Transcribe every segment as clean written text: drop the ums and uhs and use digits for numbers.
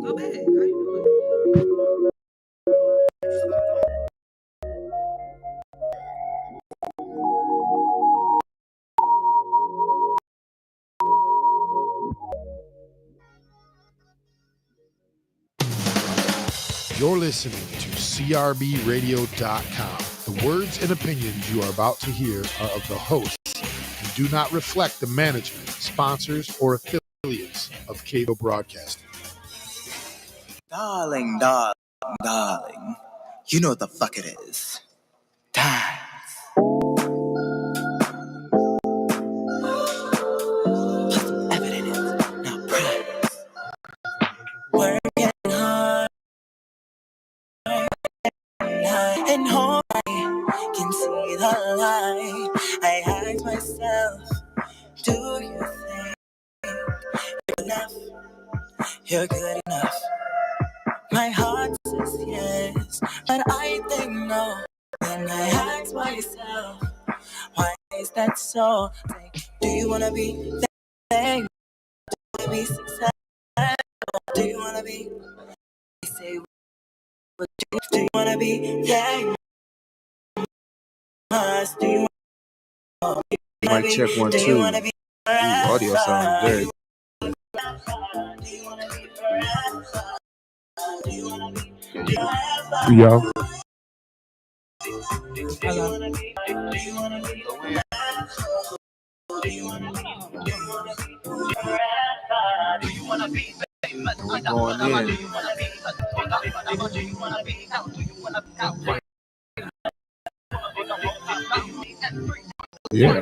Go back. How you doing? You're listening to CRBRadio.com. The words and opinions you are about to hear are of the hosts and do not reflect the management, sponsors, or affiliates of Cable Broadcasting. Darling, you know what the fuck it is. Dance. Put some effort in it. Now press. Working hard and hard. I can see the light. I ask myself, do you think you're enough? You're good enough. My heart says yes, but I think no. And I ask myself, why is that so? Like, do you wanna be famous? Do you wanna be successful? Do you wanna be? They say, what do you wanna be famous? Do you wanna be? Mic check 1 2. Ooh, audio sounds good. Yo. We're going in. Yeah.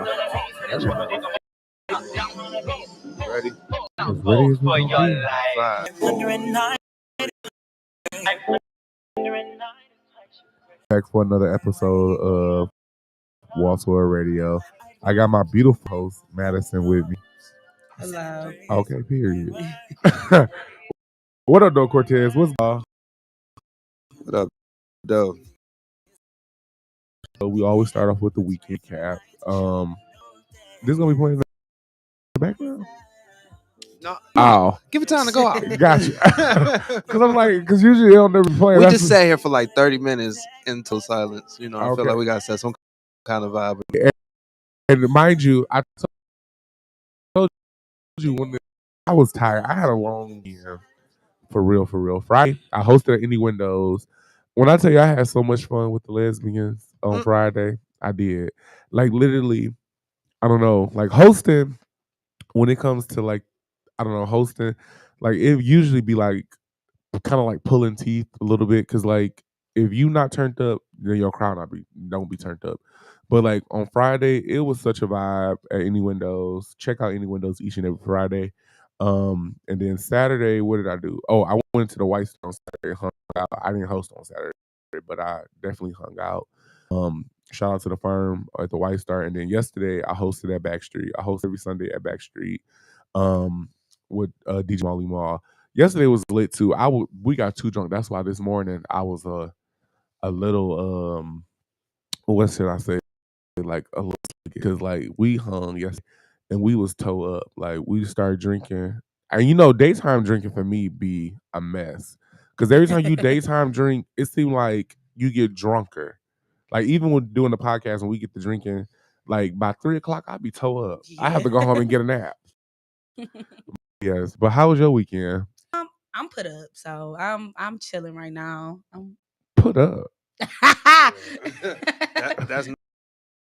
Ready? As ready as we can be. 5. Back for another episode of Walt Radio. I got my beautiful host, Madison, with me. Hello. Okay, period. What up, though, Cortez? What's up? What up, though? So we always start off with the weekend cap. This is gonna be playing in the background. No, Oh, give it time to go out. Gotcha. Because I'm like, because usually they'll never play. We just sat here for like 30 minutes until silence. You know, I feel like we gotta set some kind of vibe. And mind you, I told you when I was tired. I had a long year. For real. Friday, I hosted Any Windows. When I tell you I had so much fun with the lesbians on Friday, I did. Like literally, I don't know, like hosting, when it comes to like, I don't know, hosting, like it usually be like kind of like pulling teeth a little bit. Cause like if you not turned up, then your crowd don't be turned up. But like on Friday, it was such a vibe at Any Windows. Check out Any Windows each and every Friday. And then Saturday, what did I do? Oh, I went to the White Star on Saturday, hung out. I didn't host on Saturday, but I definitely hung out. Shout out to the firm at the White Star. And then yesterday, I hosted at Backstreet. I host every Sunday at Backstreet with DJ Molly Mall. Yesterday was lit too. We got too drunk. That's why this morning I was a little what should I say? Like a little, because like we hung yesterday. and we was toe up. Like we started drinking, and daytime drinking for me be a mess because every time you daytime drink, it seems like you get drunker. Like even when doing the podcast and we get to drinking, like by 3 o'clock I'd be toe up. I have to go home and get a nap. Yes, but how was your weekend? I'm put up, so I'm chilling right now. I'm Put up. That's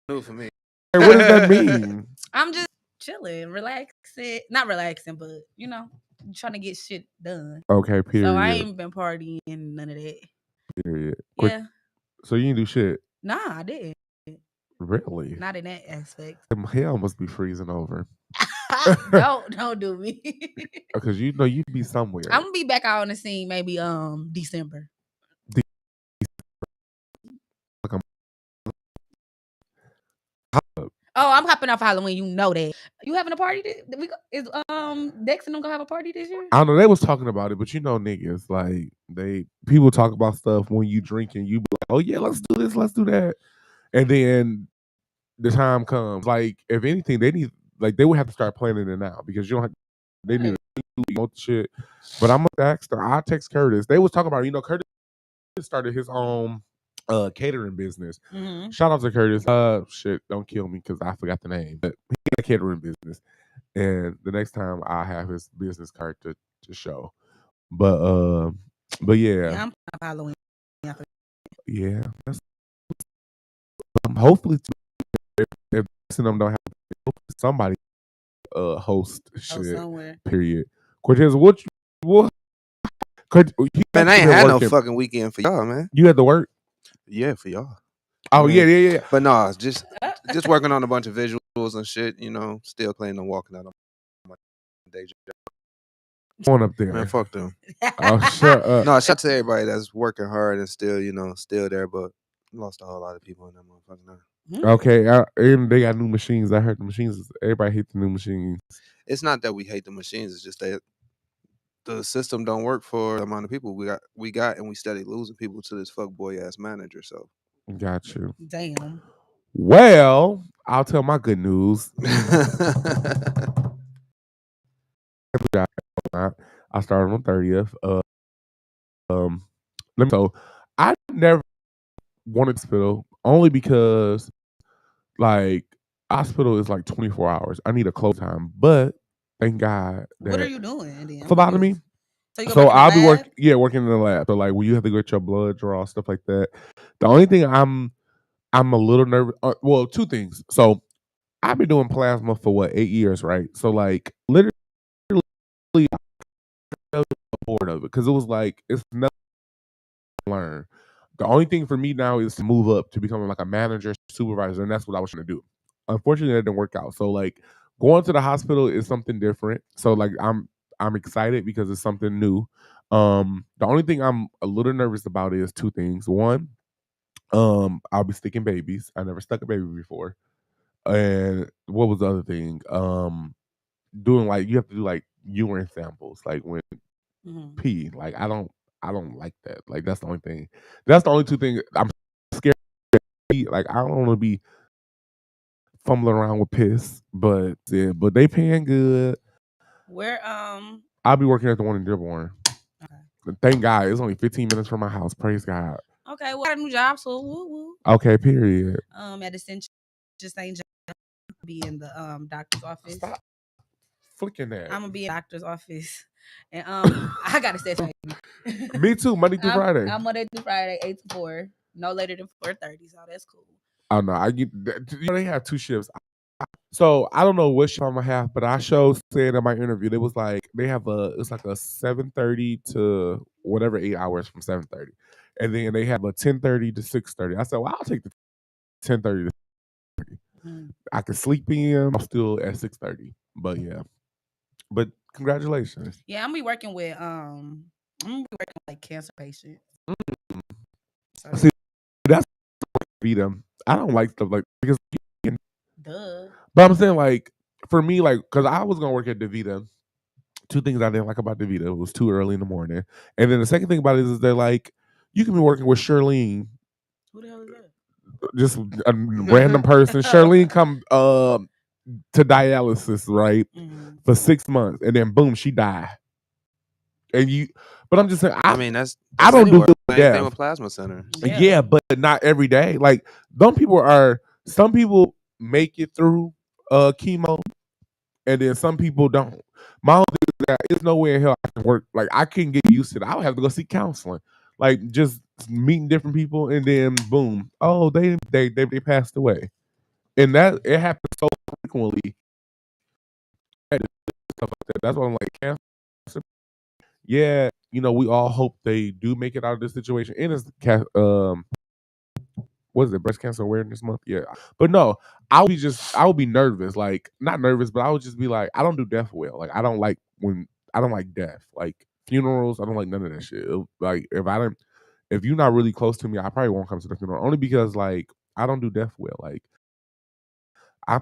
new for me. Hey, what does that mean? I'm just chilling, relaxing. Not relaxing, but trying to get shit done. Okay, period. So I ain't been partying, none of that. Period. Yeah. So you didn't do shit? Nah, I didn't. Really? Not in that aspect. Hell must be freezing over. Don't do me. Because you'd be somewhere. I'm gonna be back out on the scene maybe December. Oh, I'm hopping off Halloween. You know that. You having a party? Is Dex and them gonna have a party this year? I don't know. They was talking about it, but niggas like people talk about stuff when you drinking. You be like, oh yeah, let's do this, let's do that, and then the time comes. Like if anything, they would have to start planning it now because you don't have. They need to do shit. But I'm gonna ask her. I text Curtis. They was talking about Curtis started his own catering business. Mm-hmm. Shout out to Curtis. Shit, don't kill me because I forgot the name. But he got a catering business. And the next time I have his business card to show. But yeah. I'm Halloween. Yeah. Hopefully if them don't have somebody host shit. Somewhere. Period. Cortez, what man, I ain't had no fucking weekend for y'all, man. You had to work? Yeah, for y'all. Oh, yeah. But no, just working on a bunch of visuals and shit, still planning on walking out on my day job. Going up there. Man, fuck them. Oh, shut up. No, shout out to everybody that's working hard and still, still there, but lost a whole lot of people in that motherfucking now. Okay, and they got new machines. I heard the machines, everybody hates the new machines. It's not that we hate the machines, it's just that the system don't work for the amount of people we got, and we steady losing people to this fuckboy ass manager. So, got you. Damn. Well, I'll tell my good news. I started on 30th. So I never wanted hospital only because like hospital is like 24 hours. I need a close time, but thank God. What are you doing? Phlebotomy. So I'll be working in the lab. So like when you have to get your blood draw, stuff like that. The only thing I'm a little nervous. Well, two things. So I've been doing plasma for 8 years, right? So like literally bored of it because it was like it's nothing to learn. The only thing for me now is to move up to becoming like a manager, supervisor, and that's what I was trying to do. Unfortunately, that didn't work out. So like going to the hospital is something different. So like I'm excited because it's something new. The only thing I'm a little nervous about is two things. One, I'll be sticking babies. I never stuck a baby before. And what was the other thing? Doing like you have to do like urine samples, like when pee. Like I don't like that. Like that's the only thing. That's the only two things I'm scared of. Like I don't want to be fumbling around with piss, but yeah, but they paying good. Where I'll be working at the one in Dearborn. Okay. Thank God, it's only 15 minutes from my house. Praise God. Okay, well, I got a new job, so woo. Okay, period. At the St. John, be in the doctor's office. Stop flicking that. I'm gonna be in the doctor's office, and I gotta say something. Me too. Monday through Friday. I'm Monday through Friday, 8 to 4, no later than 4:30. So that's cool. Oh no, I get. They have two shifts. So I don't know what shift I'm gonna have, but I said in my interview, it was like they have it's like a 7:30 to whatever 8 hours from 7:30, and then they have a 10:30 to 6:30. I said, well, I'll take the 10:30 to 6:30. I can sleep in. I'm still at 6:30, but yeah. But congratulations. Yeah, I'm gonna be working with like cancer patients. So, see, that's them. I don't like stuff like because. But I'm saying like for me, like because I was gonna work at DaVita. Two things I didn't like about DaVita. It was too early in the morning, and then the second thing about it is they're like, you can be working with Charlene. Who the hell is that? Just a random person. Charlene come to dialysis, right, for 6 months, and then boom, she died. And but I'm just saying, I mean, that's I don't do anywhere. Same thing death. with plasma center. Yeah, but not every day. Like some people make it through chemo, and then some people don't. My own thing is that there's no way in hell I can work. Like I couldn't get used to that. I would have to go seek counseling. Like just meeting different people, and then boom, oh they passed away, and that it happens so frequently. Stuff like that. That's why I'm like cancer. Yeah, we all hope they do make it out of this situation. And it's what is it, breast cancer awareness month? Yeah. But no, I would be nervous. Like not nervous, but I would just be like, I don't do death well. Like I don't like death. Like funerals, I don't like none of that shit. Like if you're not really close to me, I probably won't come to the funeral. Only because like I don't do death well. Like I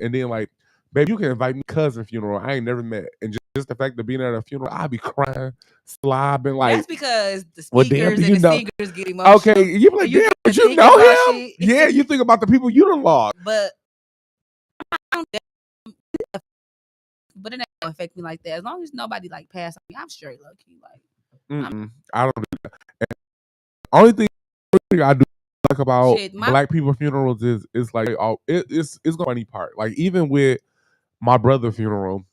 and then like, babe, you can invite me cousin funeral. I ain't never met. And just the fact of being at a funeral, I'd be crying, slobbing like. That's because the Well, damn, speakers and the singers get emotional. Okay, you be like, You damn, get but to you thinking know about him? shit. Yeah, you think about the people you done lost. But it ain't gonna affect me like that. As long as nobody like passed on me, I'm straight low key. Like I don't do that. And only thing I do like about black people funerals is like it's the funny part. Like even with my brother's funeral,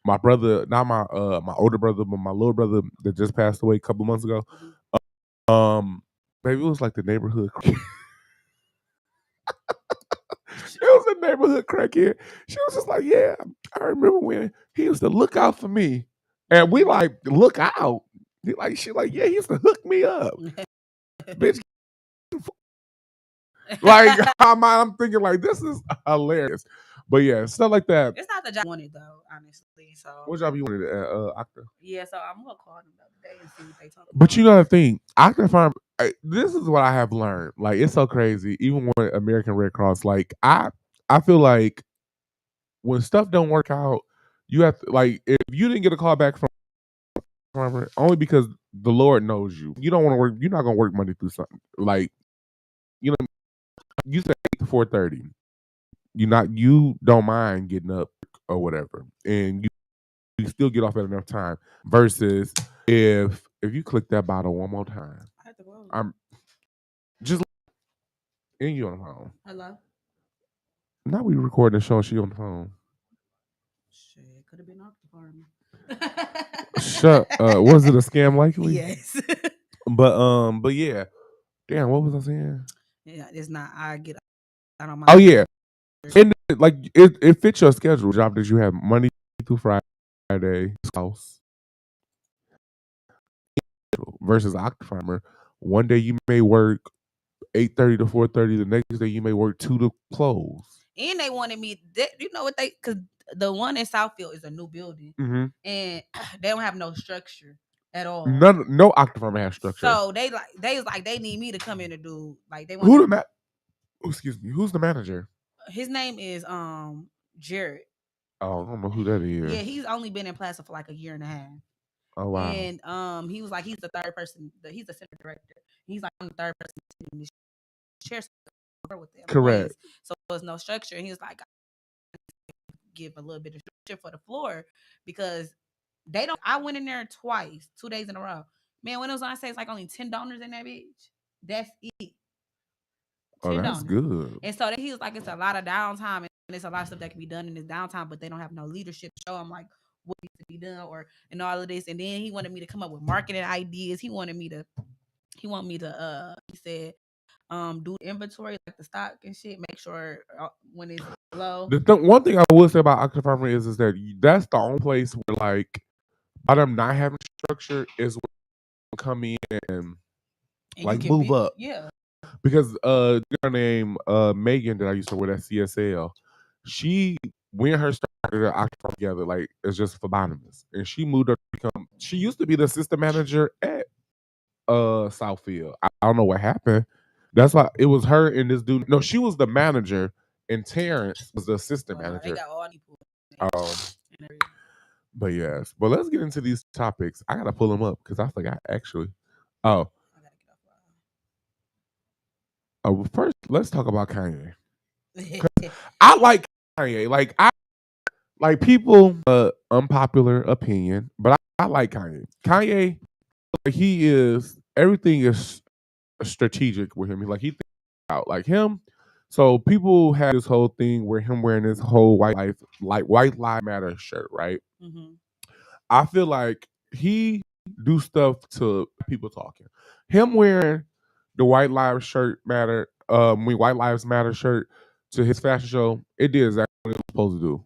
my brother, not my my older brother, but my little brother that just passed away a couple months ago. Baby, it was like the neighborhood. It was a neighborhood crackhead. She was just like, yeah, I remember when he used to look out for me. And we like, look out. She like, yeah, he used to hook me up. Bitch. Like, I'm thinking like, this is hilarious. But yeah, stuff like that. It's not the job I wanted though, honestly. So what job you wanted at Octa? Yeah, so I'm gonna call them the other day and see what they talk about. But you know the thing, Octa Farm, this is what I have learned. Like, it's so crazy. Even with American Red Cross, like I feel like when stuff don't work out, you have to, like, if you didn't get a call back from farmer, only because the Lord knows you. You don't want to work. You're not gonna work Monday through something. Like, you say 8 to 4:30. You don't mind getting up or whatever, and you still get off at enough time. Versus if you click that bottle one more time, I'm just and you on the phone. Hello. Now we recording the show. She on the phone. Shit, could have been Octa Farm. Shut. Was it a scam? Likely. Yes. But yeah. Damn. What was I saying? Yeah, it's not. I don't mind. Oh yeah. And like it fits your schedule. Job that you have Monday through Friday house versus Octa Farmer. One day you may work 8:30 to 4:30. The next day you may work 2 to close. And they wanted me. You know what because the one in Southfield is a new building, and they don't have no structure at all. No Octa Farmer has structure. So they was like they need me to come in and do like they want. Excuse me. Who's the manager? His name is Jared. Oh, I don't know who that is. Yeah, he's only been in Plaza for like a year and a half. Oh wow. And he was like he's the third person. He's the center director. He's like I'm the third person in this chair with them. Correct. So there's no structure. And he was like, give a little bit of structure for the floor because they don't. I went in there twice, 2 days in a row. Man, when it was on, I say it's like only 10 donors in that bitch. That's it. Oh, that's good. And so he was like, it's a lot of downtime and it's a lot of stuff that can be done in this downtime, but they don't have no leadership to show them like what needs to be done and all of this. And then he wanted me to come up with marketing ideas. He said, do inventory like the stock and shit. Make sure when it's low. One thing I will say about Octa Farmer is that that's the only place where like by them not having structure is where you come in and like move up. Yeah. Because her name Megan that I used to work at CSL, she when her started at Octa Farmer together, like it's just phlebotomist, and she moved up to become. She used to be the assistant manager at Southfield. I don't know what happened. That's why it was her and this dude. No, she was the manager, and Terrence was the assistant manager. They got all people. But yes. But let's get into these topics. I gotta pull them up because I forgot actually. Oh. First, let's talk about Kanye. I like Kanye. Like people, unpopular opinion, but I like Kanye. Kanye, like he is everything is strategic with him. He thinks out like him. So people have this whole thing where him wearing this whole white lives matter shirt, right? Mm-hmm. I feel like he do stuff to people talking. Him wearing the white lives shirt matter, white lives matter shirt to his fashion show, it did exactly what it was supposed to do.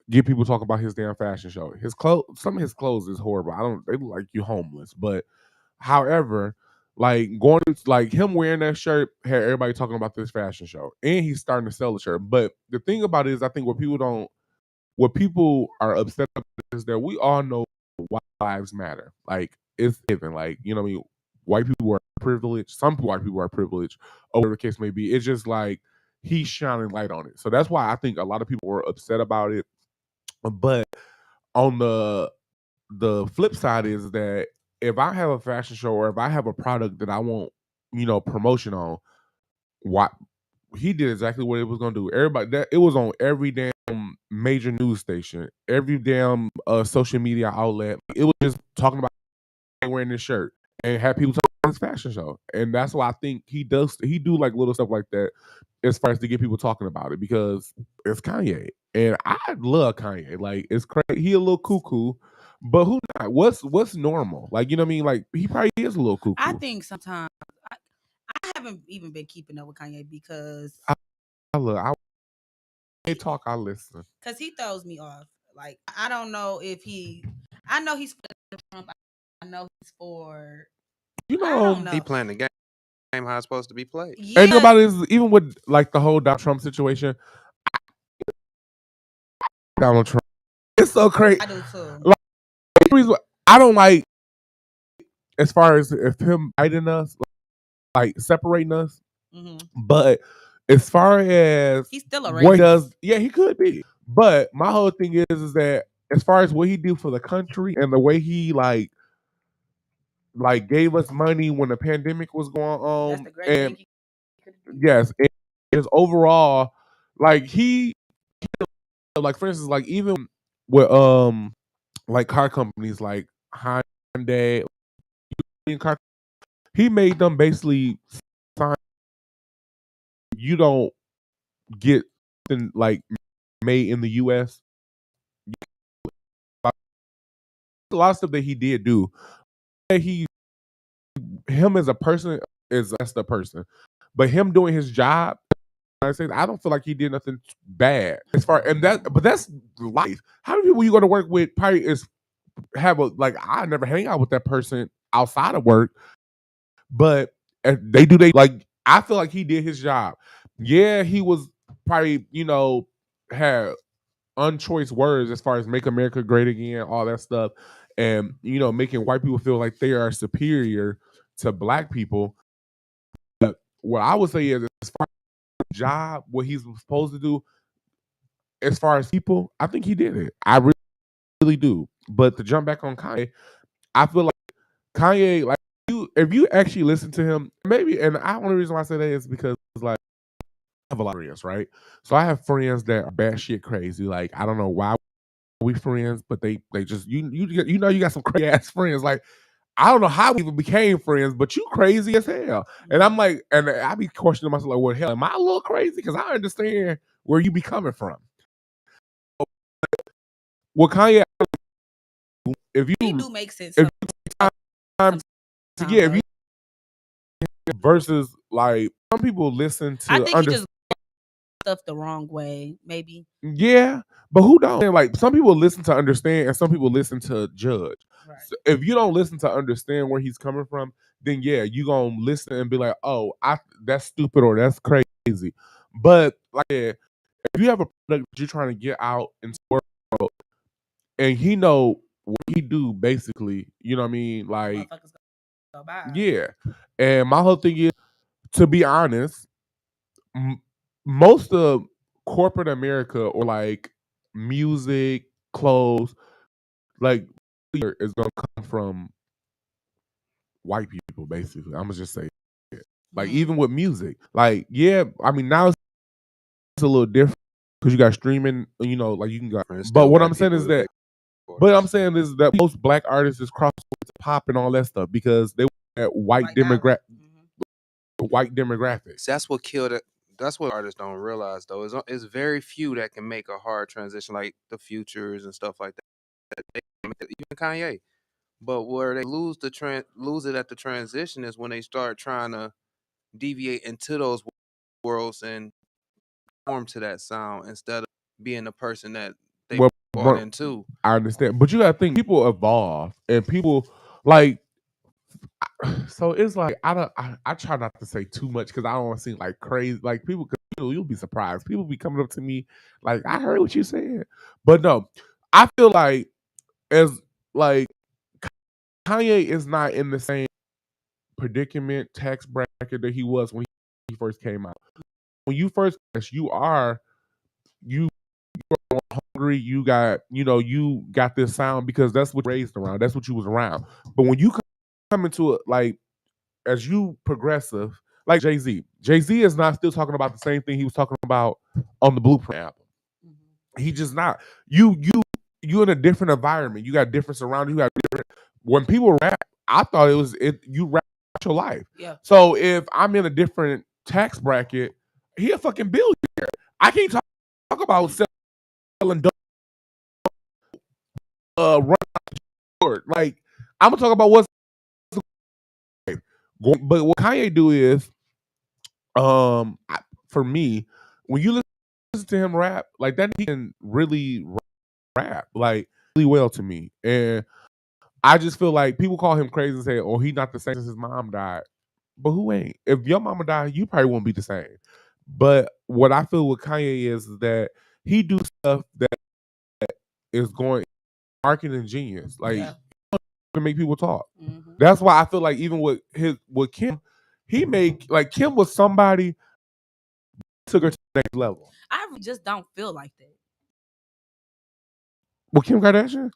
Get people talking about his damn fashion show. His clothes, some of his clothes is horrible. They look like you homeless. But however, like like him wearing that shirt had everybody talking about this fashion show, and he's starting to sell the shirt. But the thing about it is, I think what people are upset about is that we all know white lives matter. Like it's given. Like what I mean, white people are privileged. Some white people are privileged, or whatever the case may be. It's just like he's shining light on it. So that's why I think a lot of people were upset about it. But on the flip side is that if I have a fashion show or if I have a product that I want, promotion on, what he did exactly what it was gonna do. Everybody that it was on every damn major news station, every damn social media outlet. It was just talking about wearing this shirt and have people talking about his fashion show. And that's why I think he do like little stuff like that as far as to get people talking about it because it's Kanye. And I love Kanye. Like it's crazy. He a little cuckoo, but who not? What's normal? Like what I mean? Like he probably is a little I cuckoo. think sometimes I haven't even been keeping up with Kanye because I talk, I listen. he throws me off. Like I don't know if I know he's for Trump. I know he's for. You I don't know, He know. playing the game how it's supposed to be played. and Yeah, nobody is even with like the whole Donald Trump situation. Donald Trump, it's so crazy. I do too. Like, the reason I don't like as far as if him hiding us, like separating us. But as far as He's still a what he racist. does, yeah, he could be. But my whole thing is that as far as what he do for the country and the way he like gave us money when the pandemic was going That's on, the greatest thing and he could do. yes, and his overall, like he like for instance, like even with like car companies like Hyundai, he made them basically sign you don't get something like made in the US. A lot of stuff that he did do. He him as a person is that's the person. But him doing his job, I don't feel like he did nothing bad as far and but that's life. How many people you go to work with probably is have a like I never hang out with that person outside of work, but they do they like I feel like he did his job. Yeah, he was probably, had unchoice words as far as make America great again, all that stuff, and making white people feel like they are superior to black people. But what I would say is, as far as the job, what he's supposed to do, as far as people, I think he did it. I really, really do. But to jump back on Kanye, I feel like Kanye, like if you actually listen to him, maybe, and the only reason why I say that is because like I have a lot of friends, right? So I have friends that are batshit crazy. Like I don't know why we friends, but they just you got some crazy ass friends. Like I don't know how we even became friends, but you crazy as hell. And I'm like, and I be questioning myself like, well, hell, am I a little crazy? Because I understand where you be coming from. Well, Kanye, if He you do make sense. if you take time to if you versus like some people listen I to think he just stuff the wrong way, maybe. yeah, but who don't? Like some people listen to understand and some people listen to judge. Right. So if you don't listen to understand where he's coming from, then yeah, you gonna listen and be like, oh, that's stupid or that's crazy. But like if you have a product that you're trying to get out into the world and he know what he do basically, you know what I mean? Like Go by. yeah. And my whole thing is to be honest, most of corporate America or like music, clothes, like is gonna come from white people. Basically, I'm gonna just say it. Like even with music, like yeah, I mean now it's a little different. because you got streaming, like you can go. And But still what white I'm saying people is is that, big supporters. most black artists is cross pop and all that stuff because they want that white demographic. See, that's what killed it. That's what artists don't realize though. It's very few that can make a hard transition, like the Futures and stuff like that. Even Kanye. But where they lose it at the transition is when they start trying to deviate into those worlds and conform to that sound instead of being the person that they Well, bought into. I understand, but you gotta think people evolve and people like. So it's like I try not to say too much because I don't want to seem like crazy. Like people, you'll be surprised. People be coming up to me like, I heard what you said, but no, I feel like as like Kanye is not in the same predicament tax bracket that he was when he first came out. When you first, you hungry, you got this sound because that's what you raised around. That's what you was around. But when you come into it, like as you progressive, like Jay-Z. Jay-Z is not still talking about the same thing he was talking about on the Blueprint album. He just not. You in a different environment. You got different surroundings. You got different. When people rap, I thought you rap your life. Yeah. So if I'm in a different tax bracket, he a fucking billionaire. I can't talk about selling dope, run short. Like I'm gonna talk about what's going. But what Kanye do is, for me, when you listen to him rap, like that, he can really rap like really well to me, and I just feel like people call him crazy and say, "Oh, he not the same since his mom died." But who ain't? If your mama died, you probably won't be the same. But what I feel with Kanye is that he do stuff that is going marketing genius, like to make people talk. Mm-hmm. That's why I feel like even with Kim, he made like Kim was somebody took her to the next level. I just don't feel like that. With Kim Kardashian,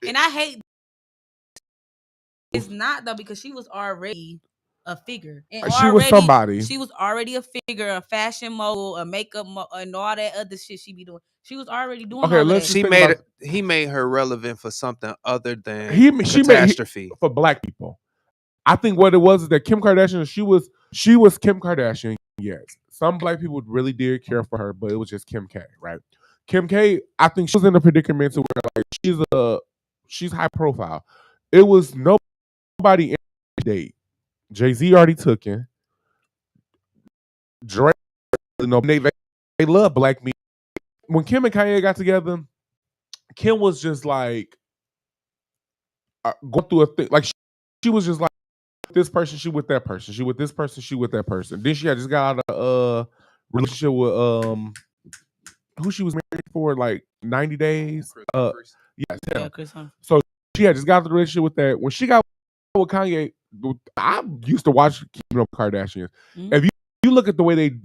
and I hate. It's not though because she was already a figure. And she was somebody. She was already a figure, a fashion mogul, a makeup and all that other shit she be doing. She was already doing all that. He made her relevant for something other than she catastrophe. For black people. I think what it was is that Kim Kardashian, she was Kim Kardashian, yes. Some black people really did care for her, but it was just Kim K, right? Kim K, I think she was in a predicament to where like she's high profile. It was nobody in the date. Jay-Z already took in. Drake, they love black men. When Kim and Kanye got together, Kim was just like going through a thing. Like she was just like this person, she with that person. She with this person, she with that person. Then she had just got out of relationship with who she was married for like 90 days. Chris. So she had just got out of the relationship with that. When she got with Kanye, I used to watch Keeping Up with Kardashians. Mm-hmm. If you look at the way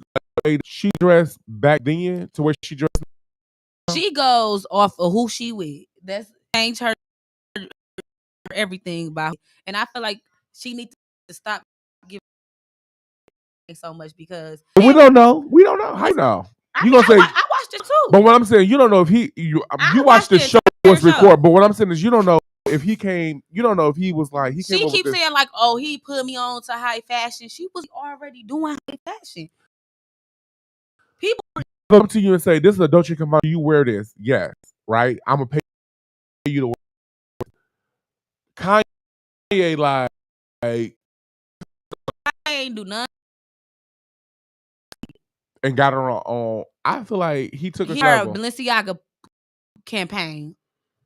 she dressed back then to where she dressed now, she goes off of who she with. That's changed her everything about. And I feel like she needs to stop giving so much because we don't know. How you know? You gonna say I watched it too. But what I'm saying, you don't know if you watched the show was recorded. But what I'm saying is you don't know if he came. You don't know if he was like he. She keeps saying like, "Oh, he put me on to high fashion." She was already doing high fashion. People come to you and say, "This is a Dolce & Gabbana. You wear this, yes, right? I'm gonna pay you to wear." Kanye like I ain't do nothing and got her on. I feel like he took her to her Balenciaga campaign.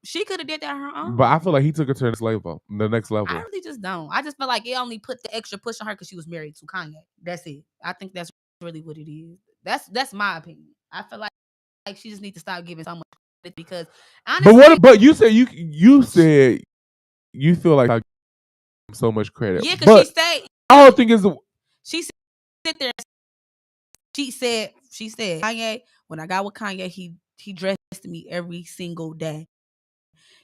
She could have did that on her own. But I feel like he took her to the next level. I really just don't. I just feel like it only put the extra push on her because she was married to Kanye. That's it. I think that's really what it is. That's my opinion. I feel like she just needs to stop giving so much credit because honestly. But you said you feel like I give so much credit. Yeah, because she said I don't think it's she sit there. She said Kanye. When I got with Kanye, he dressed me every single day.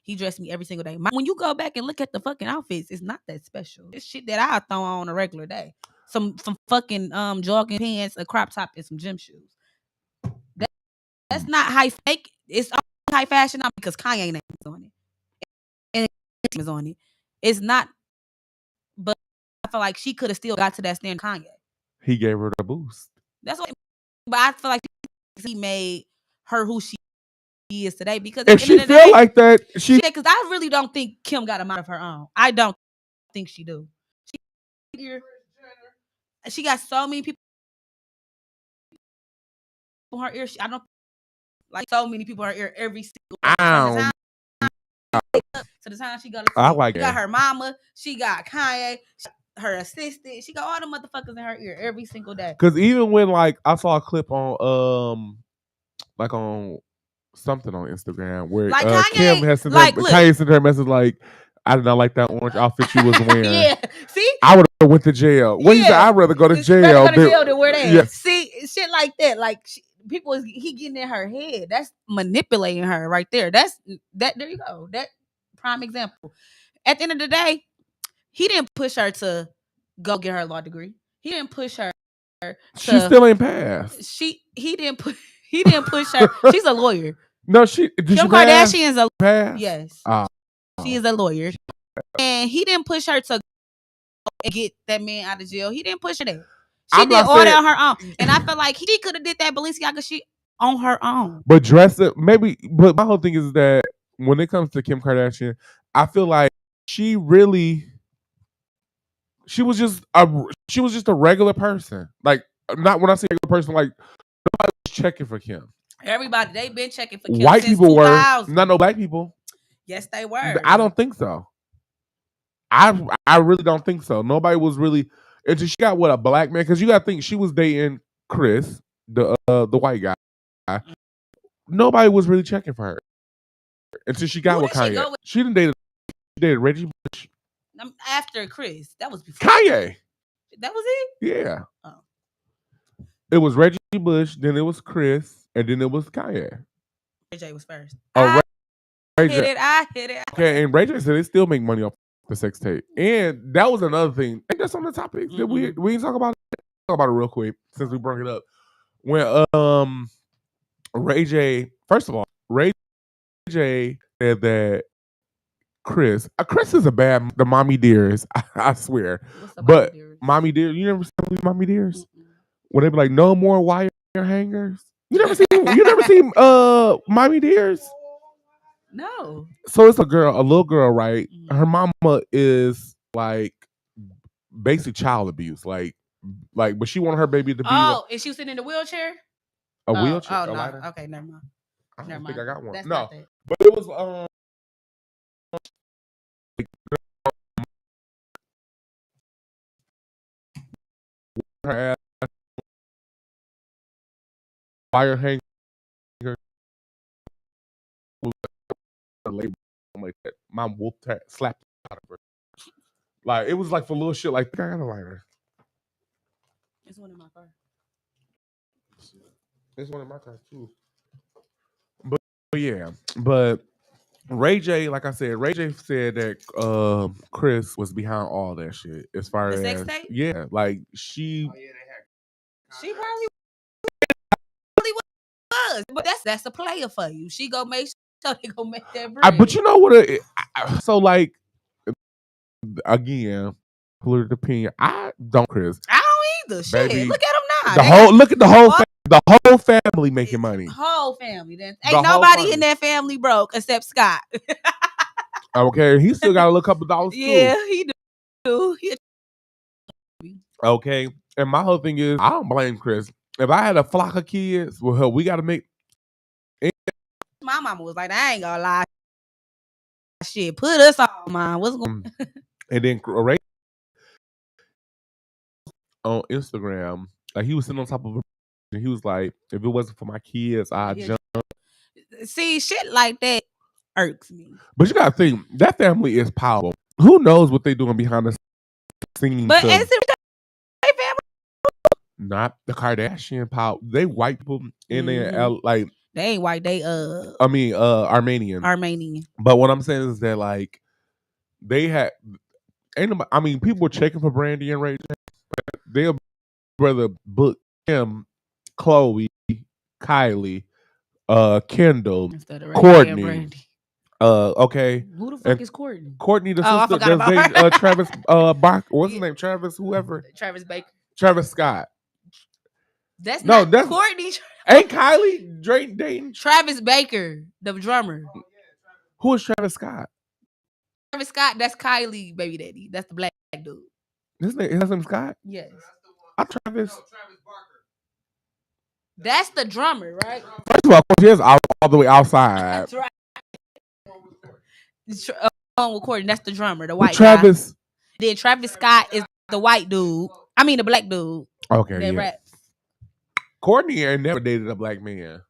He dressed me every single day. When you go back and look at the fucking outfits, it's not that special. It's shit that I throw on a regular day. Some fucking jogging pants, a crop top, and some gym shoes. That's not high fake. It's high fashion now because Kanye name is on it. And is on it. It's not, but I feel like she could have still got to that standard Kanye. He gave her the boost. That's what, but I feel like he made her who she is today because at If the she end of the feel day, like that, because I really don't think Kim got a mind of her own. I don't think she do. She got so many people in her ear. I don't like so many people in her ear every single day. From the time to the time she go to sleep. I like she it. got her mama, she got Kanye, her assistant, she got all the motherfuckers in her ear every single day. Because even when like I saw a clip on like on something on Instagram where Like Kanye, Kim has sent like, her Kanye sent her a message like, I did not like that orange outfit you was wearing. Yeah, see, I would have went to jail. What he said, I'd rather go to jail. Than wear that. Yes. See, shit like that. Like people is he getting in her head. That's manipulating her right there. There you go. That prime example. At the end of the day, he didn't push her to go get her law degree. He didn't push her to, she still ain't passed. He didn't push her. She's a lawyer. No, Kim Kardashian is a pass? Yes. She is a lawyer. And he didn't push her to get that man out of jail. He didn't push her there. She did all that on her own. And I feel like he could have did that Balenciaga shit on her own. But dress it maybe. But my whole thing is that when it comes to Kim Kardashian, I feel like she was just a regular person. Like, not when I say regular person, like nobody was checking for Kim. Everybody, they've been checking for Kim. White since people 2000. were, not no black people. Yes, they were. I don't think so. I really don't think so. Nobody was really until she got a black man, because you got to think she was dating Chris, the white guy. Nobody was really checking for her until she got with Kanye. She didn't date Reggie Bush after Chris. That was before Kanye. That was it? Yeah. Oh. It was Reggie Bush, then it was Chris, and then it was Kanye. Ray J was first. Oh, I hit it. Okay, and Ray J said they still make money off the sex tape. And that was another thing. I think that's on the topic that we didn't talk about it. Talk about it real quick since we brought it up. When Ray J, first of all, Ray J said that Chris is the Mommy Dearest, I swear. But Mommy Dearest, you never seen Mommy Dearest? When they be like, no more wire hangers. You never seen Mommy Dearest? No. So it's a little girl, right? Her mama is like basic child abuse, like, but she wanted her baby to be. Oh, is she sitting in the wheelchair? A wheelchair? Oh, no. Lighter? Okay, never mind. I don't think I got one. That's no, but it was her ass wire hanger like that. Mom whooped her, slapped out of her. Like, it was like for little shit. Like, I got a lighter. It's one in my car. It's one in my car too. But yeah, but Ray J, like I said, Ray J said that Chris was behind all that shit. As far as sex tape? Yeah, like she probably was, but that's a player for you. She go make sure they go make that bread. But you know what? So like again, political opinion. I don't, Chris. I don't either. Shit, baby, look at them now. Look at the whole family making money. Whole family. Then ain't nobody in that family broke except Scott. Okay, he still got a little couple dollars too. Yeah, he do. Okay, and my whole thing is, I don't blame Chris. If I had a flock of kids, well, we got to make. My mama was like, I ain't gonna lie. Shit, put us on, man. What's going on? And then Ray on Instagram, like he was sitting on top of her, and he was like, if it wasn't for my kids, I'd jump. See, shit like that irks me. But you gotta think, that family is powerful. Who knows what they doing behind the scenes? But is it their family? Not the Kardashian power. They white people in there, like they ain't white. They Armenian. But what I'm saying is that like they had, people were checking for Brandy and Ray J. They'll rather book him, Chloe, Kylie, Kendall, Instead of Ray J and Courtney. Brandy. Okay. Who the fuck And is Courtney? Courtney, the Oh, I sister forgot that's about dating her. Travis what's his Yeah. name? Travis, whoever. Travis Baker. Travis Scott. That's No, not that's Courtney. ain't Kylie Drake dating. Travis Baker, the drummer. Who is Travis Scott? Travis Scott, that's Kylie baby daddy. That's the black dude. His name Scott? Yes. I Travis. That's the drummer, right? First of all, he's all the way outside. That's right. With Courtney, that's the drummer, the white Travis. guy. Then Travis Scott is the white dude. I mean the black dude. Okay, that yeah. raps. Courtney ain't never dated a black man.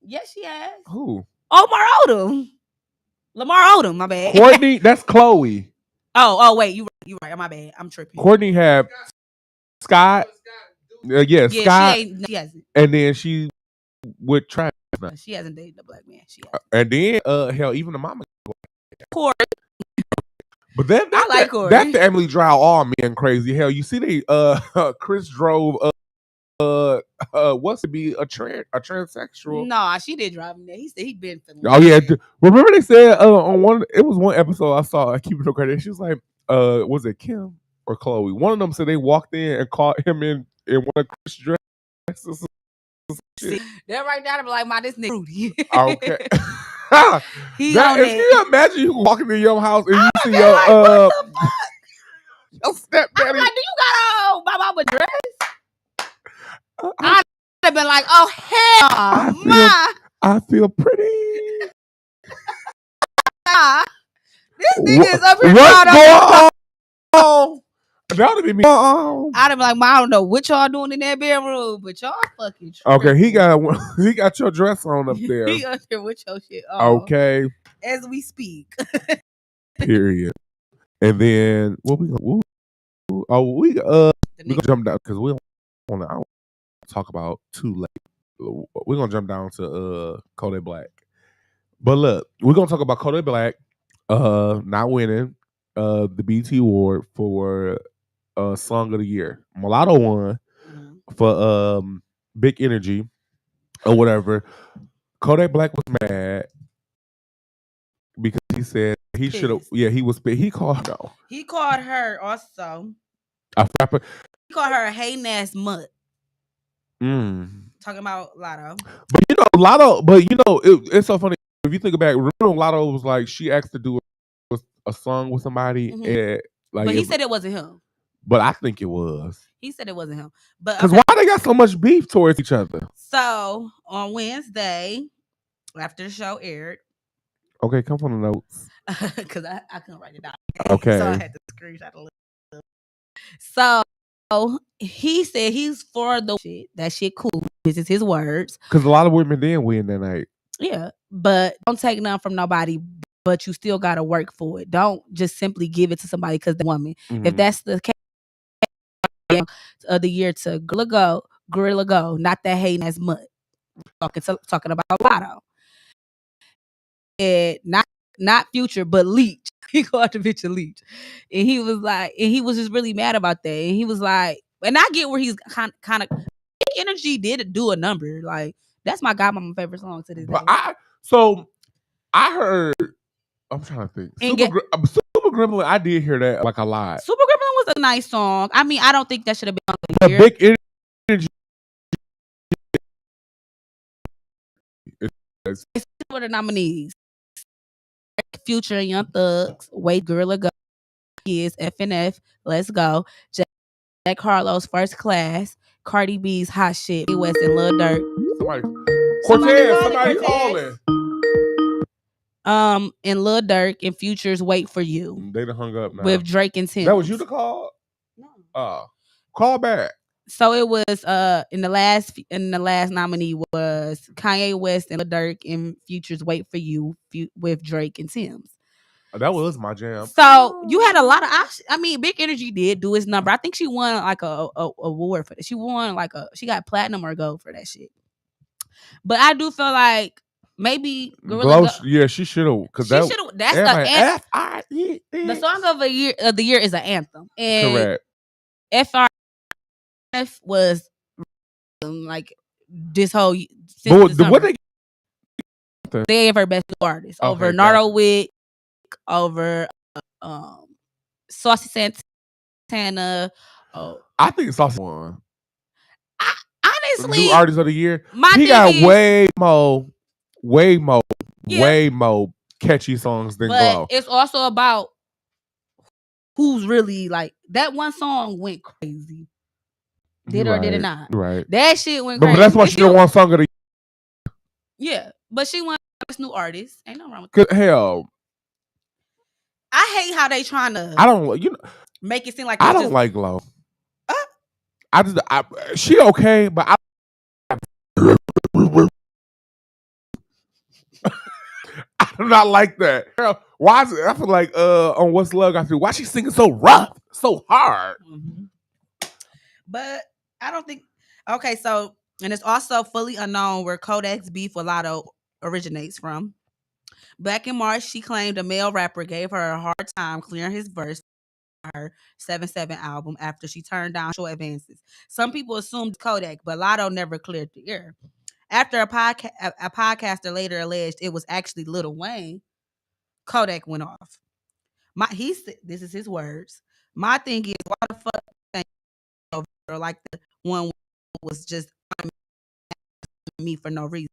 Yes, she has. Who? Lamar Odom, my bad. Courtney, that's Chloe. Oh, wait, you right. My bad. I'm tripping. Courtney had Scott. Yeah, Scott. She hasn't. And then she with Travis. She hasn't dated a black man. She hasn't. And then hell, even the mama. Courtney. But I like Courtney. That family drive all men crazy. Hell, you see they Chris drove what's to be a transsexual. No, she did drive him there. He said he been feeling. Oh yeah. Remember they said on it was one episode I saw, I keep it no credit. She was like, was it Kim or Chloe? One of them said they walked in and caught him in one of Chris' dresses. See, that right now, I'm like, my this nigga Rudy. Okay. He on Can you imagine you walking in your house and you see your like, what the fuck? Your stepdaddy? I'm like, do you got my mama dress? I'd have been like, oh hell, I feel pretty. This nigga is up here. What's going on? That would be me. I'd have been like, I don't know what y'all doing in that bedroom, but y'all fucking tripping. Okay, he got your dress on up there. He up there with your shit on. Okay. As we speak. Period. And then what we gonna jump down because we don't want to talk about too late. We're gonna jump down to Kodak Black. But look, we're gonna talk about Kodak Black not winning the BET Award for Song of the Year. Mulatto won for Big Energy or whatever. Kodak Black was mad because he said he should have. Yeah, he was. He called her. He called her also a rapper. He called her a hating ass mutt. Talking about Lotto. But you know, Lotto. But you know, it's so funny if you think about it. Remember, Lotto was like she asked to do a song with somebody, and like. But he said it wasn't him. But I think it was. He said it wasn't him. But because why they got so much beef towards each other? So on Wednesday, after the show aired. Okay, come on the notes. Because I couldn't write it down. Okay. So I had to screenshot a little. So he said he's for the shit. That shit cool. This is his words. Because a lot of women didn't win that night. Yeah. But don't take none from nobody. But you still got to work for it. Don't just simply give it to somebody because they're a woman. If that's the case, of the year to Gorilla Go, not that hating as much. Talking about Lotto. And not Future, but Leech. He called the bitch a Leech. And he was like, and he was just really mad about that. And he was like, and I get where he's kind of Energy did do a number. Like, that's my godmama favorite song to this day. I heard, I'm trying to think. Super Gremlin, I did hear that like a lot. Super Gremlin was a nice song. I mean, I don't think that should have been on the year. Big Energy. It's for the nominees. Future, Young Thugs, Wait, Gorilla Go, is FNF, Let's Go, Jack Harlow's First Class, Cardi B's Hot Shit, West and Lil Durk. Somebody calling. And Lil Durk and Future's Wait for You. They done hung up now. With Drake and Tim. That was you to call? No. Call back. So it was in the last nominee was Kanye West and Lil Durk and Future's Wait for You with Drake and Tim's. That was my jam. So you had a lot of options. I mean, Big Energy did do his number. I think she won like a award for that. She won she got platinum or gold for that shit. But I do feel like maybe yeah, she should have. Because that's the anthem. The song of the year is an anthem. And correct. FRF was like this whole. But what they something. They gave her best new artist over Okay, Nardo gotcha. Wick, over um Saucy Santana. Oh, I think Saucy won. New honestly, artist of the year. my He thing got is, way yeah, more catchy songs than but Glow. it's also about who's really like that one song went crazy. Did or did it not? Right. That shit went But crazy. that's why she don't want song of the yeah, but she won best new artist. Ain't no wrong with year. that. Hell, I hate how they trying to I don't make it seem like I it's don't just like Glow. uh, She okay, but I do not like that. Girl, why is it? I feel like on What's Love Got to Do? Why she singing so rough, so hard? mm-hmm. But I don't think okay, so and it's also fully unknown where Kodak's beef with Lotto originates from. Back in March, she claimed a male rapper gave her a hard time clearing his verse for her 7-7 album after she turned down short advances. Some people assumed Kodak, but Lotto never cleared the air. After a podcaster later alleged it was actually Lil Wayne, Kodak went off. He said, this is his words. My thing is, why the fuck ain't no girl like the one was just me for no reason.